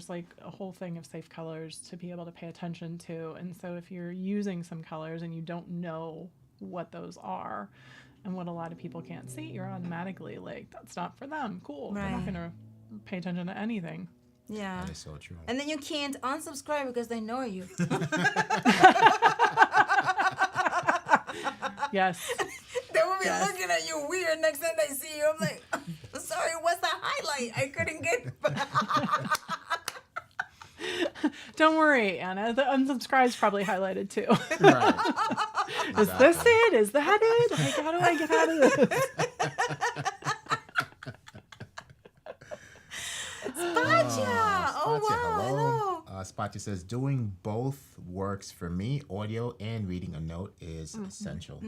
like a whole thing of safe colors to be able to pay attention to. And so if you're using some colors and you don't know what those are and what a lot of people can't see, you're automatically like, that's not for them. Cool. Right. They're not going to pay attention to anything. Yeah. That is so true. And then you can't unsubscribe because they know you. Yes. They will be looking at you weird next time they see you. I'm like, sorry, what's the highlight? I couldn't get. Don't worry, Anna. The unsubscribe's probably highlighted too. Right. Is this it? Is that it? Like, how do I get out of this? Spatcha! Oh, wow, hello. Spatcha says, doing both works for me. Audio and reading a note is essential.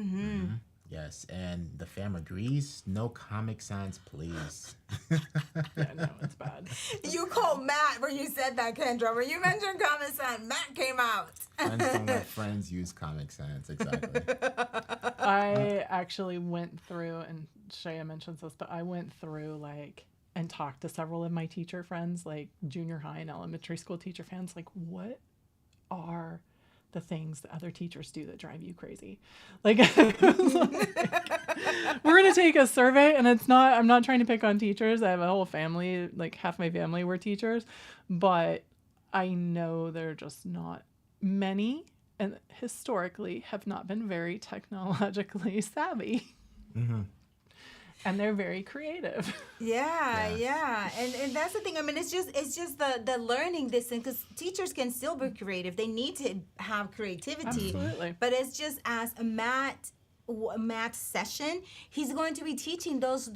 Yes, and the fam agrees. No Comic Sans, please. Yeah, no, it's bad. You called Matt when you said that, Kendra. When you mentioned Comic Sans, Matt came out. Friends don't let friends use Comic Sans, exactly. I actually went through, and Shaya mentions this, but I went through and talked to several of my teacher friends, like junior high and elementary school teacher fans, like, what are the things that other teachers do that drive you crazy? Like, we're going to take a survey, and I'm not trying to pick on teachers. I have a whole family, like half my family were teachers, but I know they're just not many, and historically have not been very technologically savvy. And they're very creative. Yeah. And that's the thing. I mean, it's just the learning this thing, because teachers can still be creative. They need to have creativity. Absolutely. But it's just as a math session, he's going to be teaching those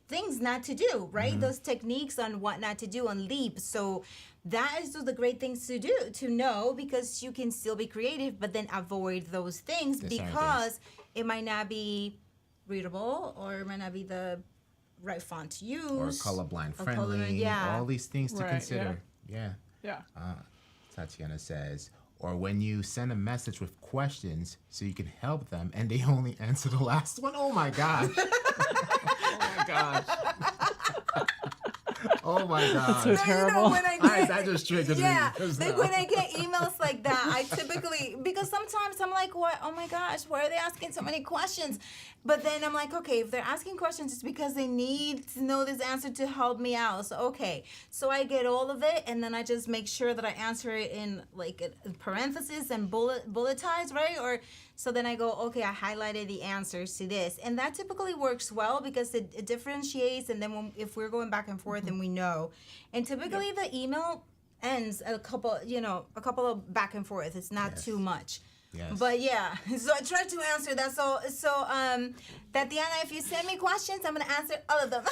things not to do, right? Those techniques on what not to do on LEAP. So that is just the great things to do, to know, because you can still be creative, but then avoid those things because it might not be readable, or it might not be the right font to use, or colorblind friendly. All these things to consider. Yeah. Tatiana says, or when you send a message with questions so you can help them and they only answer the last one. Oh my gosh. Oh my gosh. Oh my god! That's so terrible. When I get, that just triggered me. Like when I get emails like that, I typically, because sometimes I'm like, what? Oh my gosh, why are they asking so many questions? But then I'm like, okay, if they're asking questions, it's because they need to know this answer to help me out. So okay, so I get all of it, and then I just make sure that I answer it in like parentheses and bulletized, right? Or so then I go, okay, I highlighted the answers to this, and that typically works well because it differentiates. And then if we're going back and forth, and we know, and typically the email ends a couple of back and forth. It's not too much. Yes. But yeah, so I tried to answer that. So Tatiana, if you send me questions, I'm gonna answer all of them.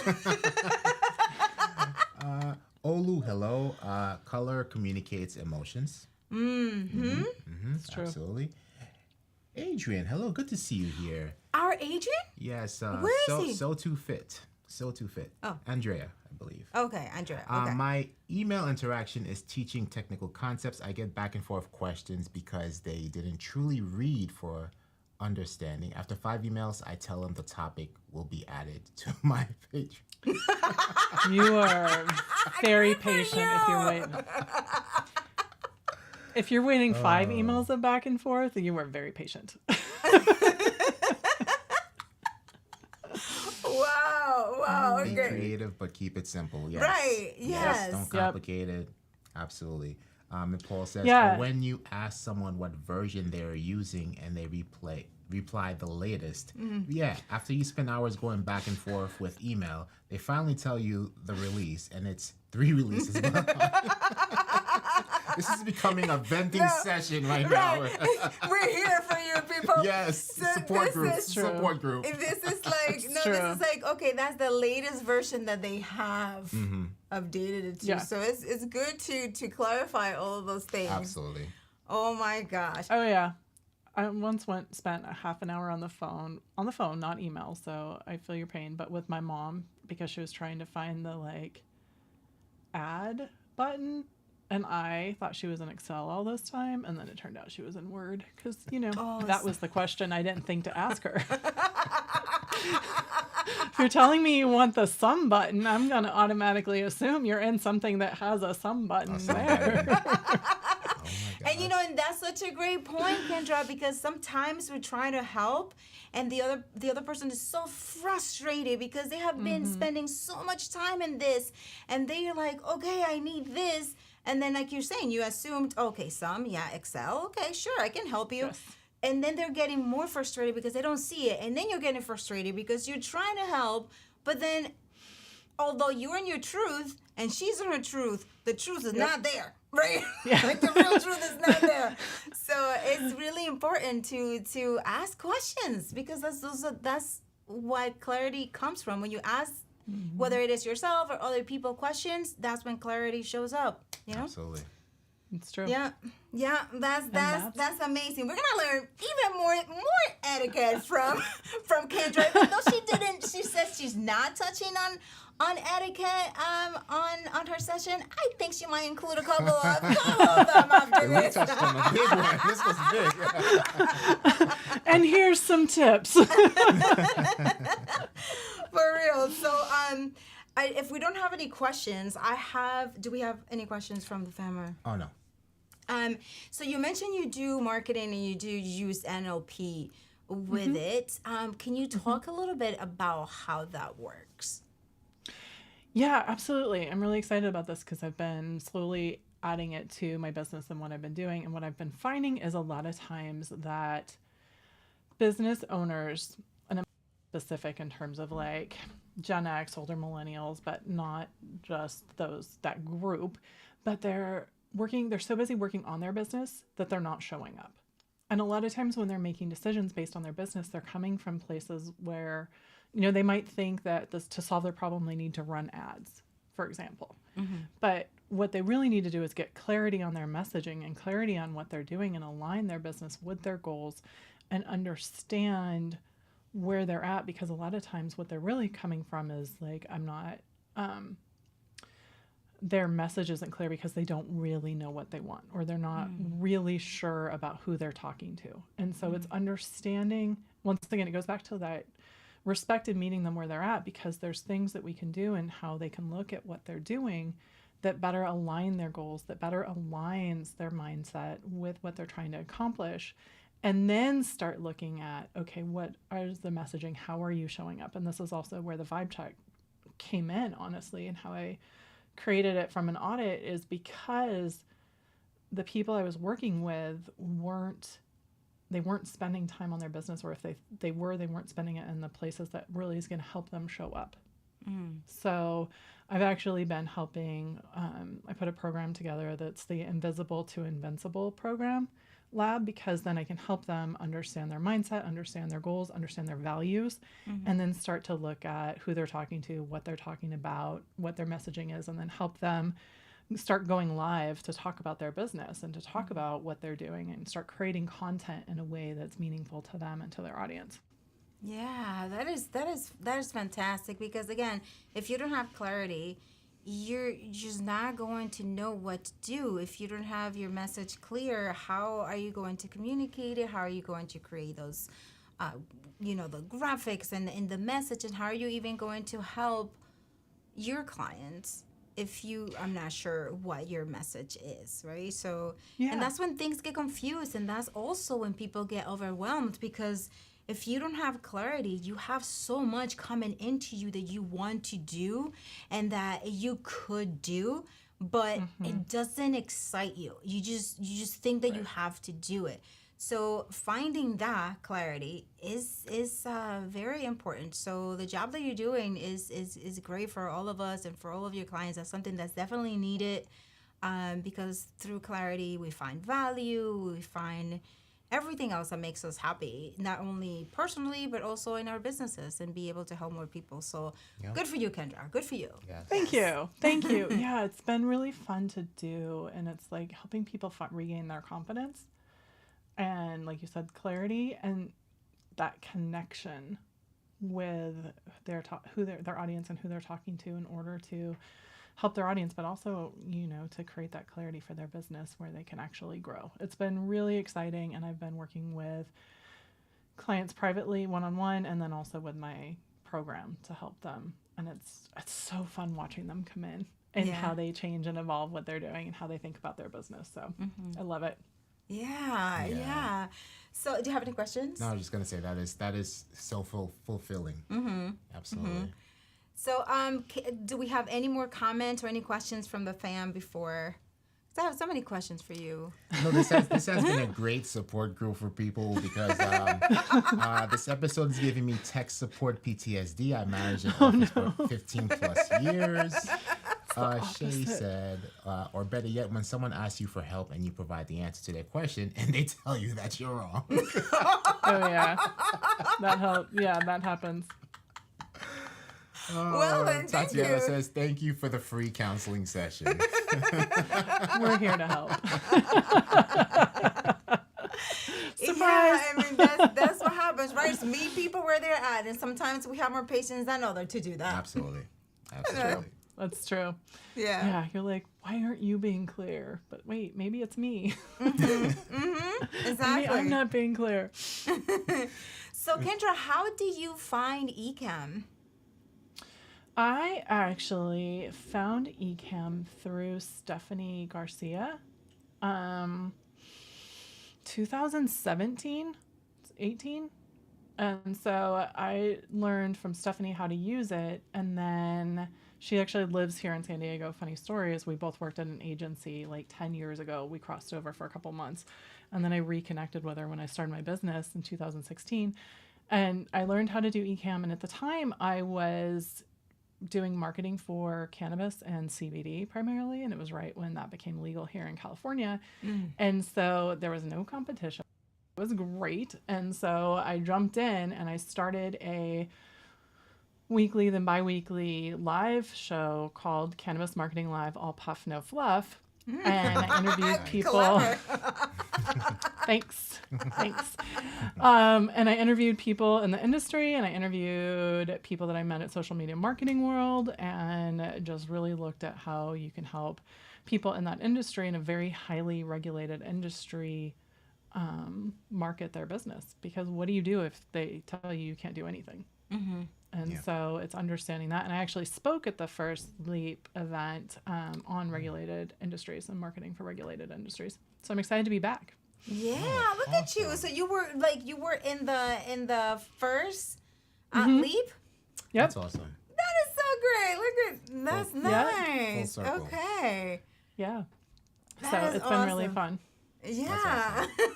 Olu, hello. Color communicates emotions. It's true. Absolutely. Adrian, hello. Good to see you here. Our Adrian? Yes. Where is he? So too fit. So too fit. Oh. Andrea, I believe. Okay, Andrea. Okay. My email interaction is teaching technical concepts. I get back and forth questions because they didn't truly read for understanding. After 5 emails, I tell them the topic will be added to my page. You are very patient if you're waiting. If you're waiting 5 emails of back and forth, you are very patient. Wow. Be Okay. creative, but keep it simple. Yes. Right, yes. Don't complicate it. Absolutely. And Paul says, Yeah. when you ask someone what version they're using and they reply the latest, yeah, after you spend hours going back and forth with email, they finally tell you the release, and it's 3 releases. This is becoming a venting session right now. We're here for you people. Yes, support group. If this is like, true. this is like, okay, that's the latest version that they have updated it to. Yeah. So it's good to clarify all of those things. Absolutely. Oh my gosh. Oh yeah. I once spent a half an hour on the phone, not email. So I feel your pain, but with my mom because she was trying to find the like add button. And I thought she was in Excel all this time, and then it turned out she was in Word because, that was the question I didn't think to ask her. If you're telling me you want the sum button, I'm going to automatically assume you're in something that has a sum button there. And and that's such a great point, Kendra, because sometimes we're trying to help and the other person is so frustrated because they have been spending so much time in this and they're like, okay, I need this. And then like you're saying, you assumed, okay, Excel, okay, sure, I can help you. Yes. And then they're getting more frustrated because they don't see it. And then you're getting frustrated because you're trying to help, but then although you're in your truth and she's in her truth, the truth is not there, right? Yeah. Like the real truth is not there. So it's really important to ask questions because that's what clarity comes from. When you ask, whether it is yourself or other people questions, that's when clarity shows up. Absolutely. It's true. Yeah, that's amazing. We're gonna learn even more etiquette from Kendra. Even though she says she's not touching on etiquette on her session. I think she might include a couple of them after We this. touched on a big one. This was big. And here's some tips. For real. So if we don't have any questions, do we have any questions from the family? Oh, no. So you mentioned you do marketing and you do use NLP with it. Can you talk a little bit about how that works? Yeah, absolutely. I'm really excited about this because I've been slowly adding it to my business and what I've been doing. And what I've been finding is a lot of times that business owners, and I'm specific in terms of like Gen X, older millennials, but not just that group, but they're so busy working on their business that they're not showing up. And a lot of times when they're making decisions based on their business, they're coming from places where, they might think that to solve their problem, they need to run ads, for example. But what they really need to do is get clarity on their messaging and clarity on what they're doing and align their business with their goals and understand where they're at. Because a lot of times what they're really coming from is like, their message isn't clear because they don't really know what they want, or they're not really sure about who they're talking to. And so it's understanding, once again, it goes back to that respect and meeting them where they're at, because there's things that we can do and how they can look at what they're doing that better align their goals, that better aligns their mindset with what they're trying to accomplish. And then start looking at, okay, what is the messaging? How are you showing up? And this is also where the vibe check came in, honestly, and how I created it from an audit is because the people I was working with weren't spending time on their business, or if they weren't spending it in the places that really is going to help them show up. So I've actually been helping, I put a program together that's the Invisible to Invincible program, lab, because then I can help them understand their mindset, understand their goals, understand their values, and then start to look at who they're talking to, what they're talking about, what their messaging is, and then help them start going live to talk about their business and to talk about what they're doing and start creating content in a way that's meaningful to them and to their audience. Yeah, that is fantastic, because again, if you don't have clarity, you're just not going to know what to do. If you don't have your message clear, how are you going to communicate it? How are you going to create those the graphics and the message, and how are you even going to help your clients if you I'm not sure what your message is, right? So and that's when things get confused, and that's also when people get overwhelmed, because if you don't have clarity, you have so much coming into you that you want to do and that you could do, but it doesn't excite you. You just think that you have to do it. So finding that clarity is very important. So the job that you're doing is great for all of us and for all of your clients. That's something that's definitely needed, because through clarity we find value, we find everything else that makes us happy, not only personally but also in our businesses, and be able to help more people. So good for you, Kendra. Good for you. Yes. Thank you. Yeah, it's been really fun to do, and it's like helping people regain their confidence and, like you said, clarity and that connection with their audience and who they're talking to, in order to help their audience, but also, to create that clarity for their business where they can actually grow. It's been really exciting, and I've been working with clients privately, one-on-one, and then also with my program to help them. And it's so fun watching them come in and how they change and evolve what they're doing and how they think about their business. So I love it. Yeah. So do you have any questions? No, I was just gonna say that is so fulfilling. Absolutely. So, do we have any more comments or any questions from the fam before? 'Cause I have so many questions for you. No, this has been a great support group for people, because this episode is giving me tech support PTSD. I managed an office for 15 plus years. Shay said, or better yet, when someone asks you for help and you provide the answer to their question and they tell you that you're wrong. Oh yeah, that happens. Well, then, thank Tatiana you. says, thank you for the free counseling session. We're here to help. Surprise! Yeah, I mean, that's what happens, right? It's meet people where they're at, and sometimes we have more patience than others to do that. Absolutely. That's true. Yeah. You're like, why aren't you being clear? But wait, maybe it's me. Exactly. Maybe I'm not being clear. So, Kendra, how did you find Ecamm? I actually found Ecamm through Stephanie Garcia. 2017, 18. And so I learned from Stephanie how to use it. And then she actually lives here in San Diego. Funny story is we both worked at an agency like 10 years ago. We crossed over for a couple months. And then I reconnected with her when I started my business in 2016. And I learned how to do Ecamm. And at the time I was doing marketing for cannabis and CBD primarily. And it was right when that became legal here in California. And so there was no competition. It was great. And so I jumped in and I started a weekly, then bi-weekly live show called Cannabis Marketing Live, All Puff, No Fluff. And I interviewed people. Thanks. And I interviewed people in the industry, and I interviewed people that I met at Social Media Marketing World, and just really looked at how you can help people in that industry, in a very highly regulated industry, market their business. Because what do you do if they tell you can't do anything? And so it's understanding that. And I actually spoke at the first LEAP event on regulated industries and marketing for regulated industries. So I'm excited to be back. Yeah, look at you. So you were in the first LEAP? Yep. That's awesome. That is so great. Look at that's nice. Full circle. Okay. Yeah. That So is it's been really awesome. fun. Yeah. Awesome.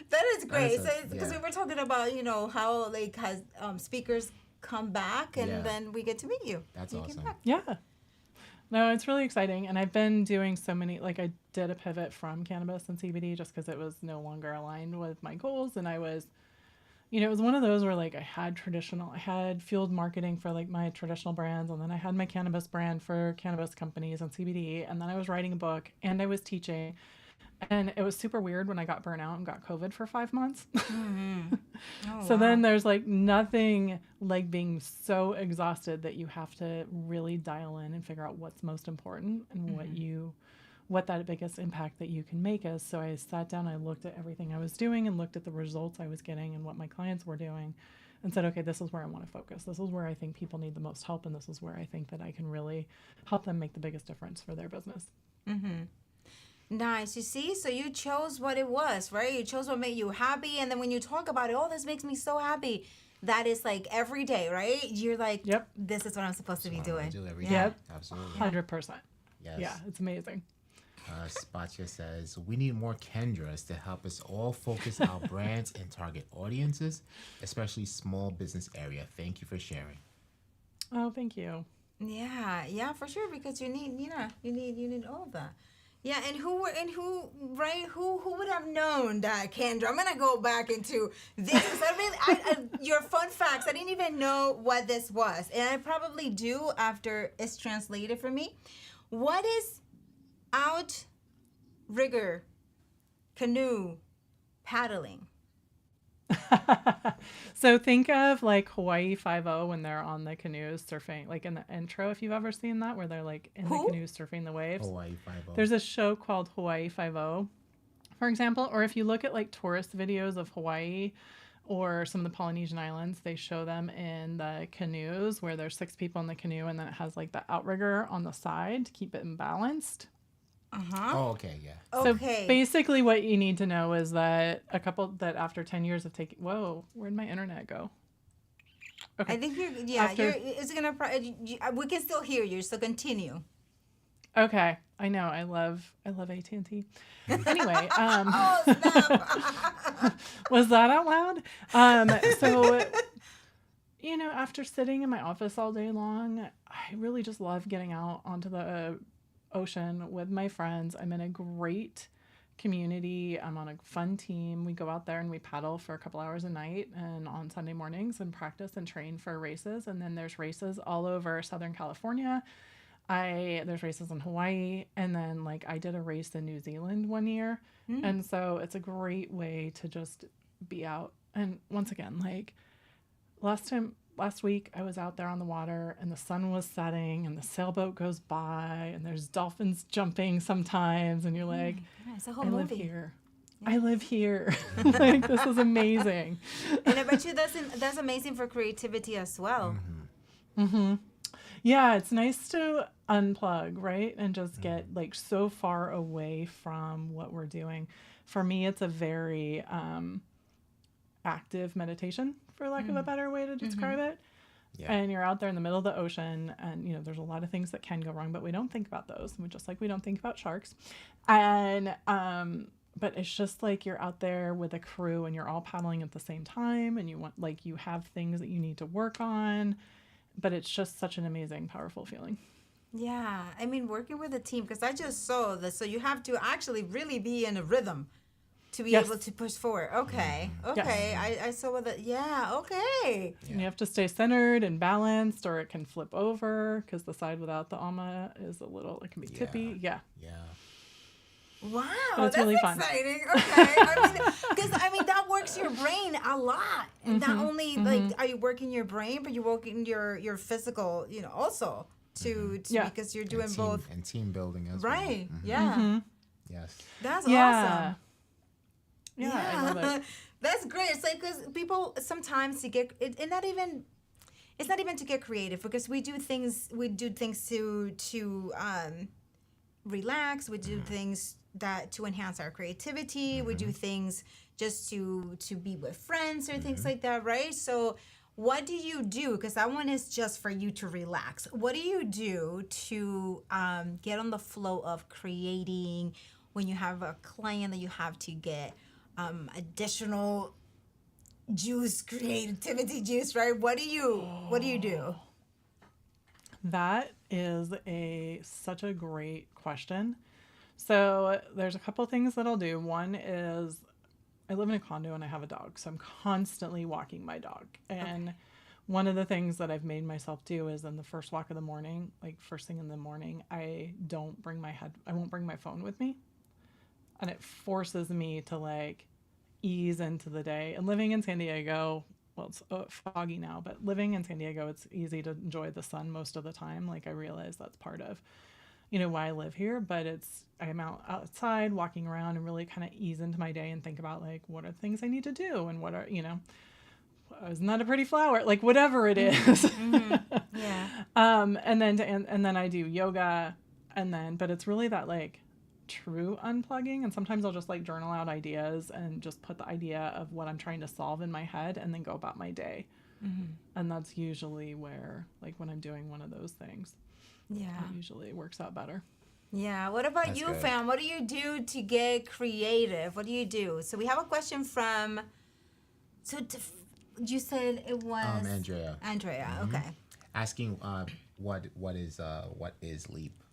That is great. That is So because we were talking about, how like has speakers come back and then we get to meet you. That's You came awesome. back. Yeah. No, it's really exciting. And I've been doing so many, like I did a pivot from cannabis and CBD just because it was no longer aligned with my goals. And I was, it was one of those where like I had fueled marketing for like my traditional brands. And then I had my cannabis brand for cannabis companies and CBD. And then I was writing a book and I was teaching. And it was super weird when I got burnt out and got COVID for 5 months. Oh, So wow. then there's like nothing like being so exhausted that you have to really dial in and figure out what's most important and what that biggest impact that you can make is. So I sat down, I looked at everything I was doing and looked at the results I was getting and what my clients were doing and said, okay, this is where I want to focus. This is where I think people need the most help. And this is where I think that I can really help them make the biggest difference for their business. Nice. You see, so you chose what it was, right? You chose what made you happy. And then when you talk about it, oh, this makes me so happy. That is like every day, right? You're like, Yep. This is what I'm supposed to be doing. Do every Yeah. day. Yep. Absolutely. 100%. Yes. Yeah, it's amazing. Spatcha says, we need more Kendras to help us all focus our brands and target audiences, especially small business area. Thank you for sharing. Oh, thank you. Yeah, for sure. Because you need all of that. Yeah, and who would have known that, Kendra? I'm gonna go back into this. 'Cause your fun facts. I didn't even know what this was, and I probably do after it's translated for me. What is outrigger canoe paddling? So think of like Hawaii 5-0 when they're on the canoes surfing, like in the intro, if you've ever seen that, where they're like in Who? the canoes surfing the waves. Hawaii 5-0. There's a show called Hawaii 5-0, for example, or if you look at like tourist videos of Hawaii or some of the Polynesian islands, they show them in the canoes where there's 6 people in the canoe and then it has like the outrigger on the side to keep it balanced. Oh, okay, yeah. Okay. So basically what you need to know is that a couple that after 10 years of taking, whoa, where'd my internet go? Okay. I think we can still hear you, so continue. Okay. I know. I love AT&T. Anyway, Oh, snap. was that out loud? So, after sitting in my office all day long, I really just love getting out onto the ocean with my friends. I'm in a great community. I'm on a fun team. We go out there and we paddle for a couple hours a night and on Sunday mornings and practice and train for races. And then there's races all over Southern California. There's races in Hawaii. And then like I did a race in New Zealand one year. And so it's a great way to just be out. And once again, like last week I was out there on the water and the sun was setting and the sailboat goes by and there's dolphins jumping sometimes and you're like, It's a whole I live movie. here. I live here. Like, this is amazing. And I bet you that's amazing for creativity as well. Yeah, it's nice to unplug, right? And just get like so far away from what we're doing. For me, it's a very active meditation, for lack of a better way to describe it. Yeah. And you're out there in the middle of the ocean and, there's a lot of things that can go wrong, but we don't think about those. Just like we don't think about sharks. And, but it's just like you're out there with a crew and you're all paddling at the same time and you have things that you need to work on, but it's just such an amazing, powerful feeling. Yeah, I mean, working with a team, because I just saw this, so you have to actually really be in a rhythm to be Yes. able to push forward. Okay. Yes. I saw what okay. And you have to stay centered and balanced or it can flip over because the side without the alma is it can be tippy. Yeah. Yeah. Wow, But it's that's really fun. exciting. Okay, because that works your brain a lot. And not only like are you working your brain, but you're working your physical, also to Yeah. because you're doing both. And team building as Right. well. Yeah. Yes. That's Yeah. awesome. Yeah, I love it. That's great. It's like because people sometimes to get it, and not even it's not even to get creative because we do things to relax. We do things that to enhance our creativity. We do things just to be with friends or things like that, right? So what do you do? Because that one is just for you to relax. What do you do to get on the flow of creating when you have a client that you have to get additional creativity juice, right? What do you do? That is such a great question. So there's a couple things that I'll do. One is I live in a condo and I have a dog, so I'm constantly walking my dog. And one of the things that I've made myself do is in the first walk of the morning, like first thing in the morning, I won't bring my phone with me. And it forces me to like ease into the day. And living in San Diego, well, it's foggy now, but living in San Diego, it's easy to enjoy the sun most of the time. Like I realize that's part of, why I live here, but I'm outside walking around and really kind of ease into my day and think about like, what are the things I need to do? And what are, isn't that a pretty flower? Like whatever it is. Mm-hmm. Yeah. And then I do yoga but it's really that like true unplugging. And sometimes I'll just like journal out ideas and just put the idea of what I'm trying to solve in my head and then go about my day. Mm-hmm. And that's usually where, like when I'm doing one of those things, it usually works out better. Yeah. What about That's you, good. fam? What do you do to get creative? What do you do? So we have a question from, you said it was Andrea. Andrea, okay. Asking what is Leap,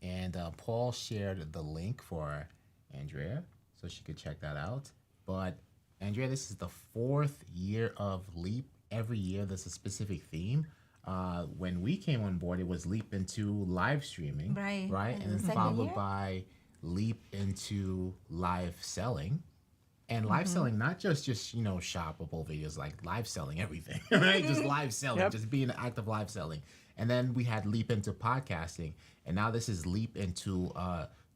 and Paul shared the link for Andrea, so she could check that out. But Andrea, this is the 4th year of Leap. Every year there's a specific theme. When we came on board, it was Leap into live streaming, right, and then followed by Leap into live selling. And live selling, not just shoppable videos, like live selling everything, right? Just live selling, just being an active live selling. And then we had Leap into podcasting. And now this is Leap into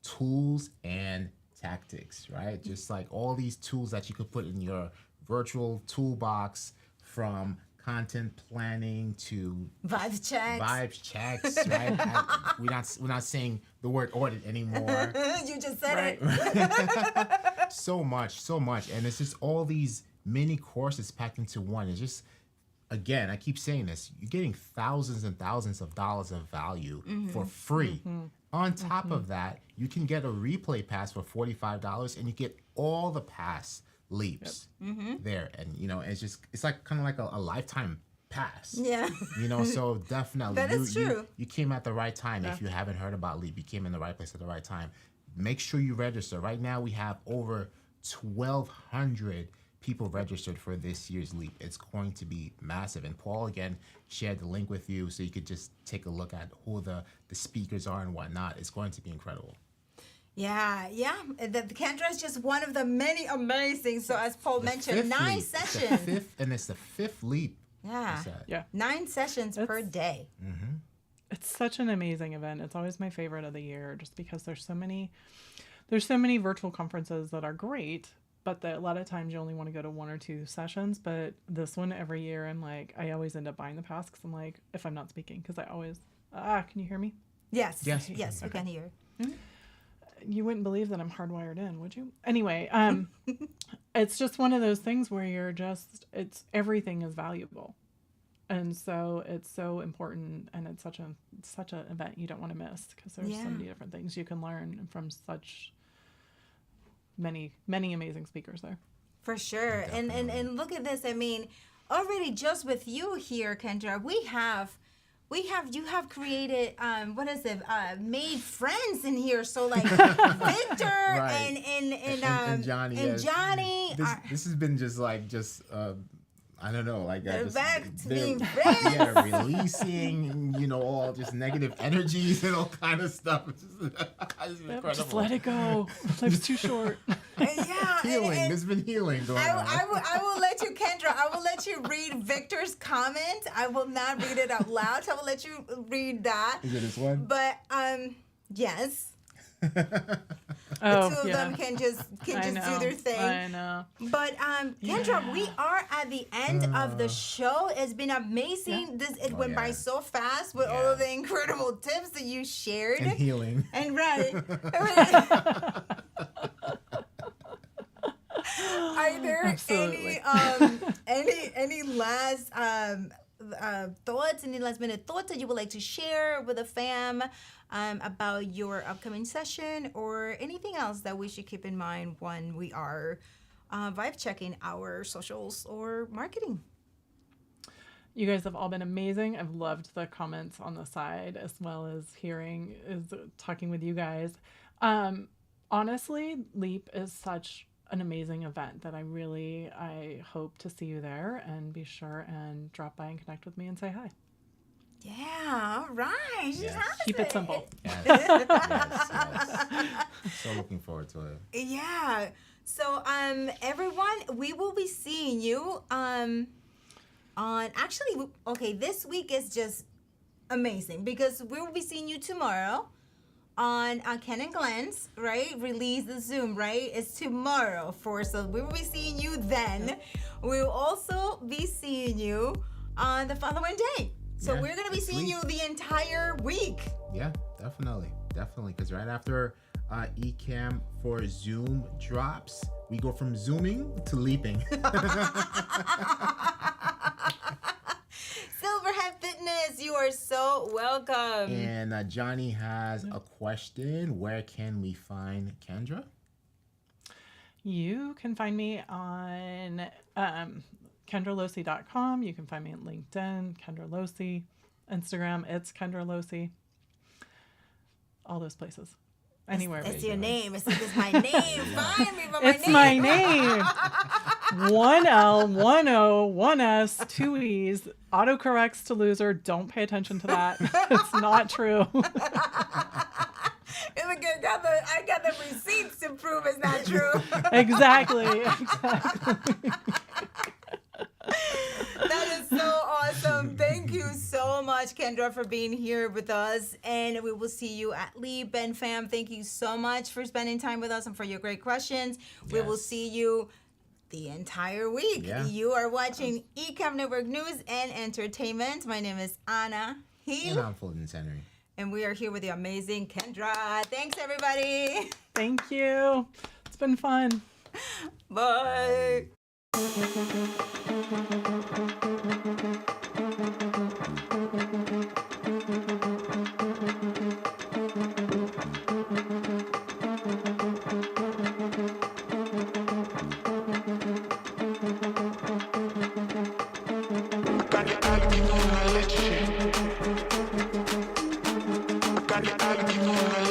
tools and tactics, right? Just like all these tools that you could put in your virtual toolbox, from content planning to Vibes checks, right? We're not saying the word audit anymore. You just said it. So much, and it's just all these mini courses packed into one. It's just, again, I keep saying this, you're getting thousands and thousands of dollars of value for free. On top of that, you can get a replay pass for $45, and you get all the past leaps there. And it's like kind of like a lifetime pass. Yeah. So definitely That is true. You came at the right time. If you haven't heard about Leap, you came in the right place at the right time. Make sure you register. Right now we have over 1,200 people registered for this year's Leap. It's going to be massive. And Paul, again, shared the link with you so you could just take a look at who the speakers are and whatnot. It's going to be incredible. Yeah. The Kendra is just one of the many amazing. So as Paul mentioned, 9 sessions. It's the 5th Leap. Yeah. 9 sessions per day. Mm-hmm. It's such an amazing event. It's always my favorite of the year, just because there's so many virtual conferences that are great, but a lot of times you only want to go to 1 or 2 sessions. But this one, every year, I always end up buying the pass because I'm like, if I'm not speaking, because I always, can you hear me? Yes, Yes. we can hear. Mm-hmm. You wouldn't believe that I'm hardwired in, would you? Anyway, it's just one of those things where everything is valuable. And so it's so important, and it's such an event you don't want to miss, because there's so many different things you can learn from such many amazing speakers there. For sure. And look at this. I mean, already just with you here, Kendra, you have created made friends in here. So like Victor and Johnny. And Johnny. This has been just I don't know, like they're back to being friends. Yeah, releasing, all just negative energies and all kind of stuff. It's just incredible. Just let it go. Life's too short. Yeah, healing. There's been healing going on. I will let you, Kendra. I will let you read Victor's comment. I will not read it out loud. So I will let you read that. Is it this one? But yes. Oh, the two of them can just do their thing. I know. But Kendra, we are at the end of the show. It's been amazing. Yeah. It went by so fast with all of the incredible tips that you shared. And healing. And right. Are there any last thoughts, any last minute thoughts that you would like to share with the fam about your upcoming session, or anything else that we should keep in mind when we are vibe checking our socials or marketing? You guys have all been amazing. I've loved the comments on the side as well as talking with you guys. Honestly, Leap is such an amazing event that I hope to see you there, and be sure and drop by and connect with me and say hi. Yeah, all right. She Yes. has Keep it simple. Yes. Yes. So looking forward to it. Yeah. So, everyone, we will be seeing you this week is just amazing because we will be seeing you tomorrow on Ken and Glenn's, right? Release the Zoom, right? It's tomorrow so we will be seeing you then. We will also be seeing you on the following day. So Yeah, we're going to be next seeing week. you the entire week. Yeah, definitely. Because right after Ecamm for Zoom drops, we go from zooming to leaping. Silverhead Fitness, you are so welcome. And Johnny has a question. Where can we find Kendra? You can find me on KendraLosee.com. You can find me on LinkedIn, Kendra Losee. Instagram, it's Kendra Losee. All those places. Anywhere. It's your name. It's my name. Find me by my name. It's my name. 1 L, 1 O, 1 S, 2 E's. Autocorrects to loser. Don't pay attention to that. It's not true. I got the receipts to prove it's not true. Exactly. That is so awesome. Thank you so much, Kendra, for being here with us. And we will see you at Leap. And fam, thank you so much for spending time with us and for your great questions. We will see you the entire week. Yeah. You are watching Ecamm Network News and Entertainment. My name is Anna Hill. And I'm Fuljens Henry. And we are here with the amazing Kendra. Thanks, everybody. Thank you. It's been fun. Bye. Got it,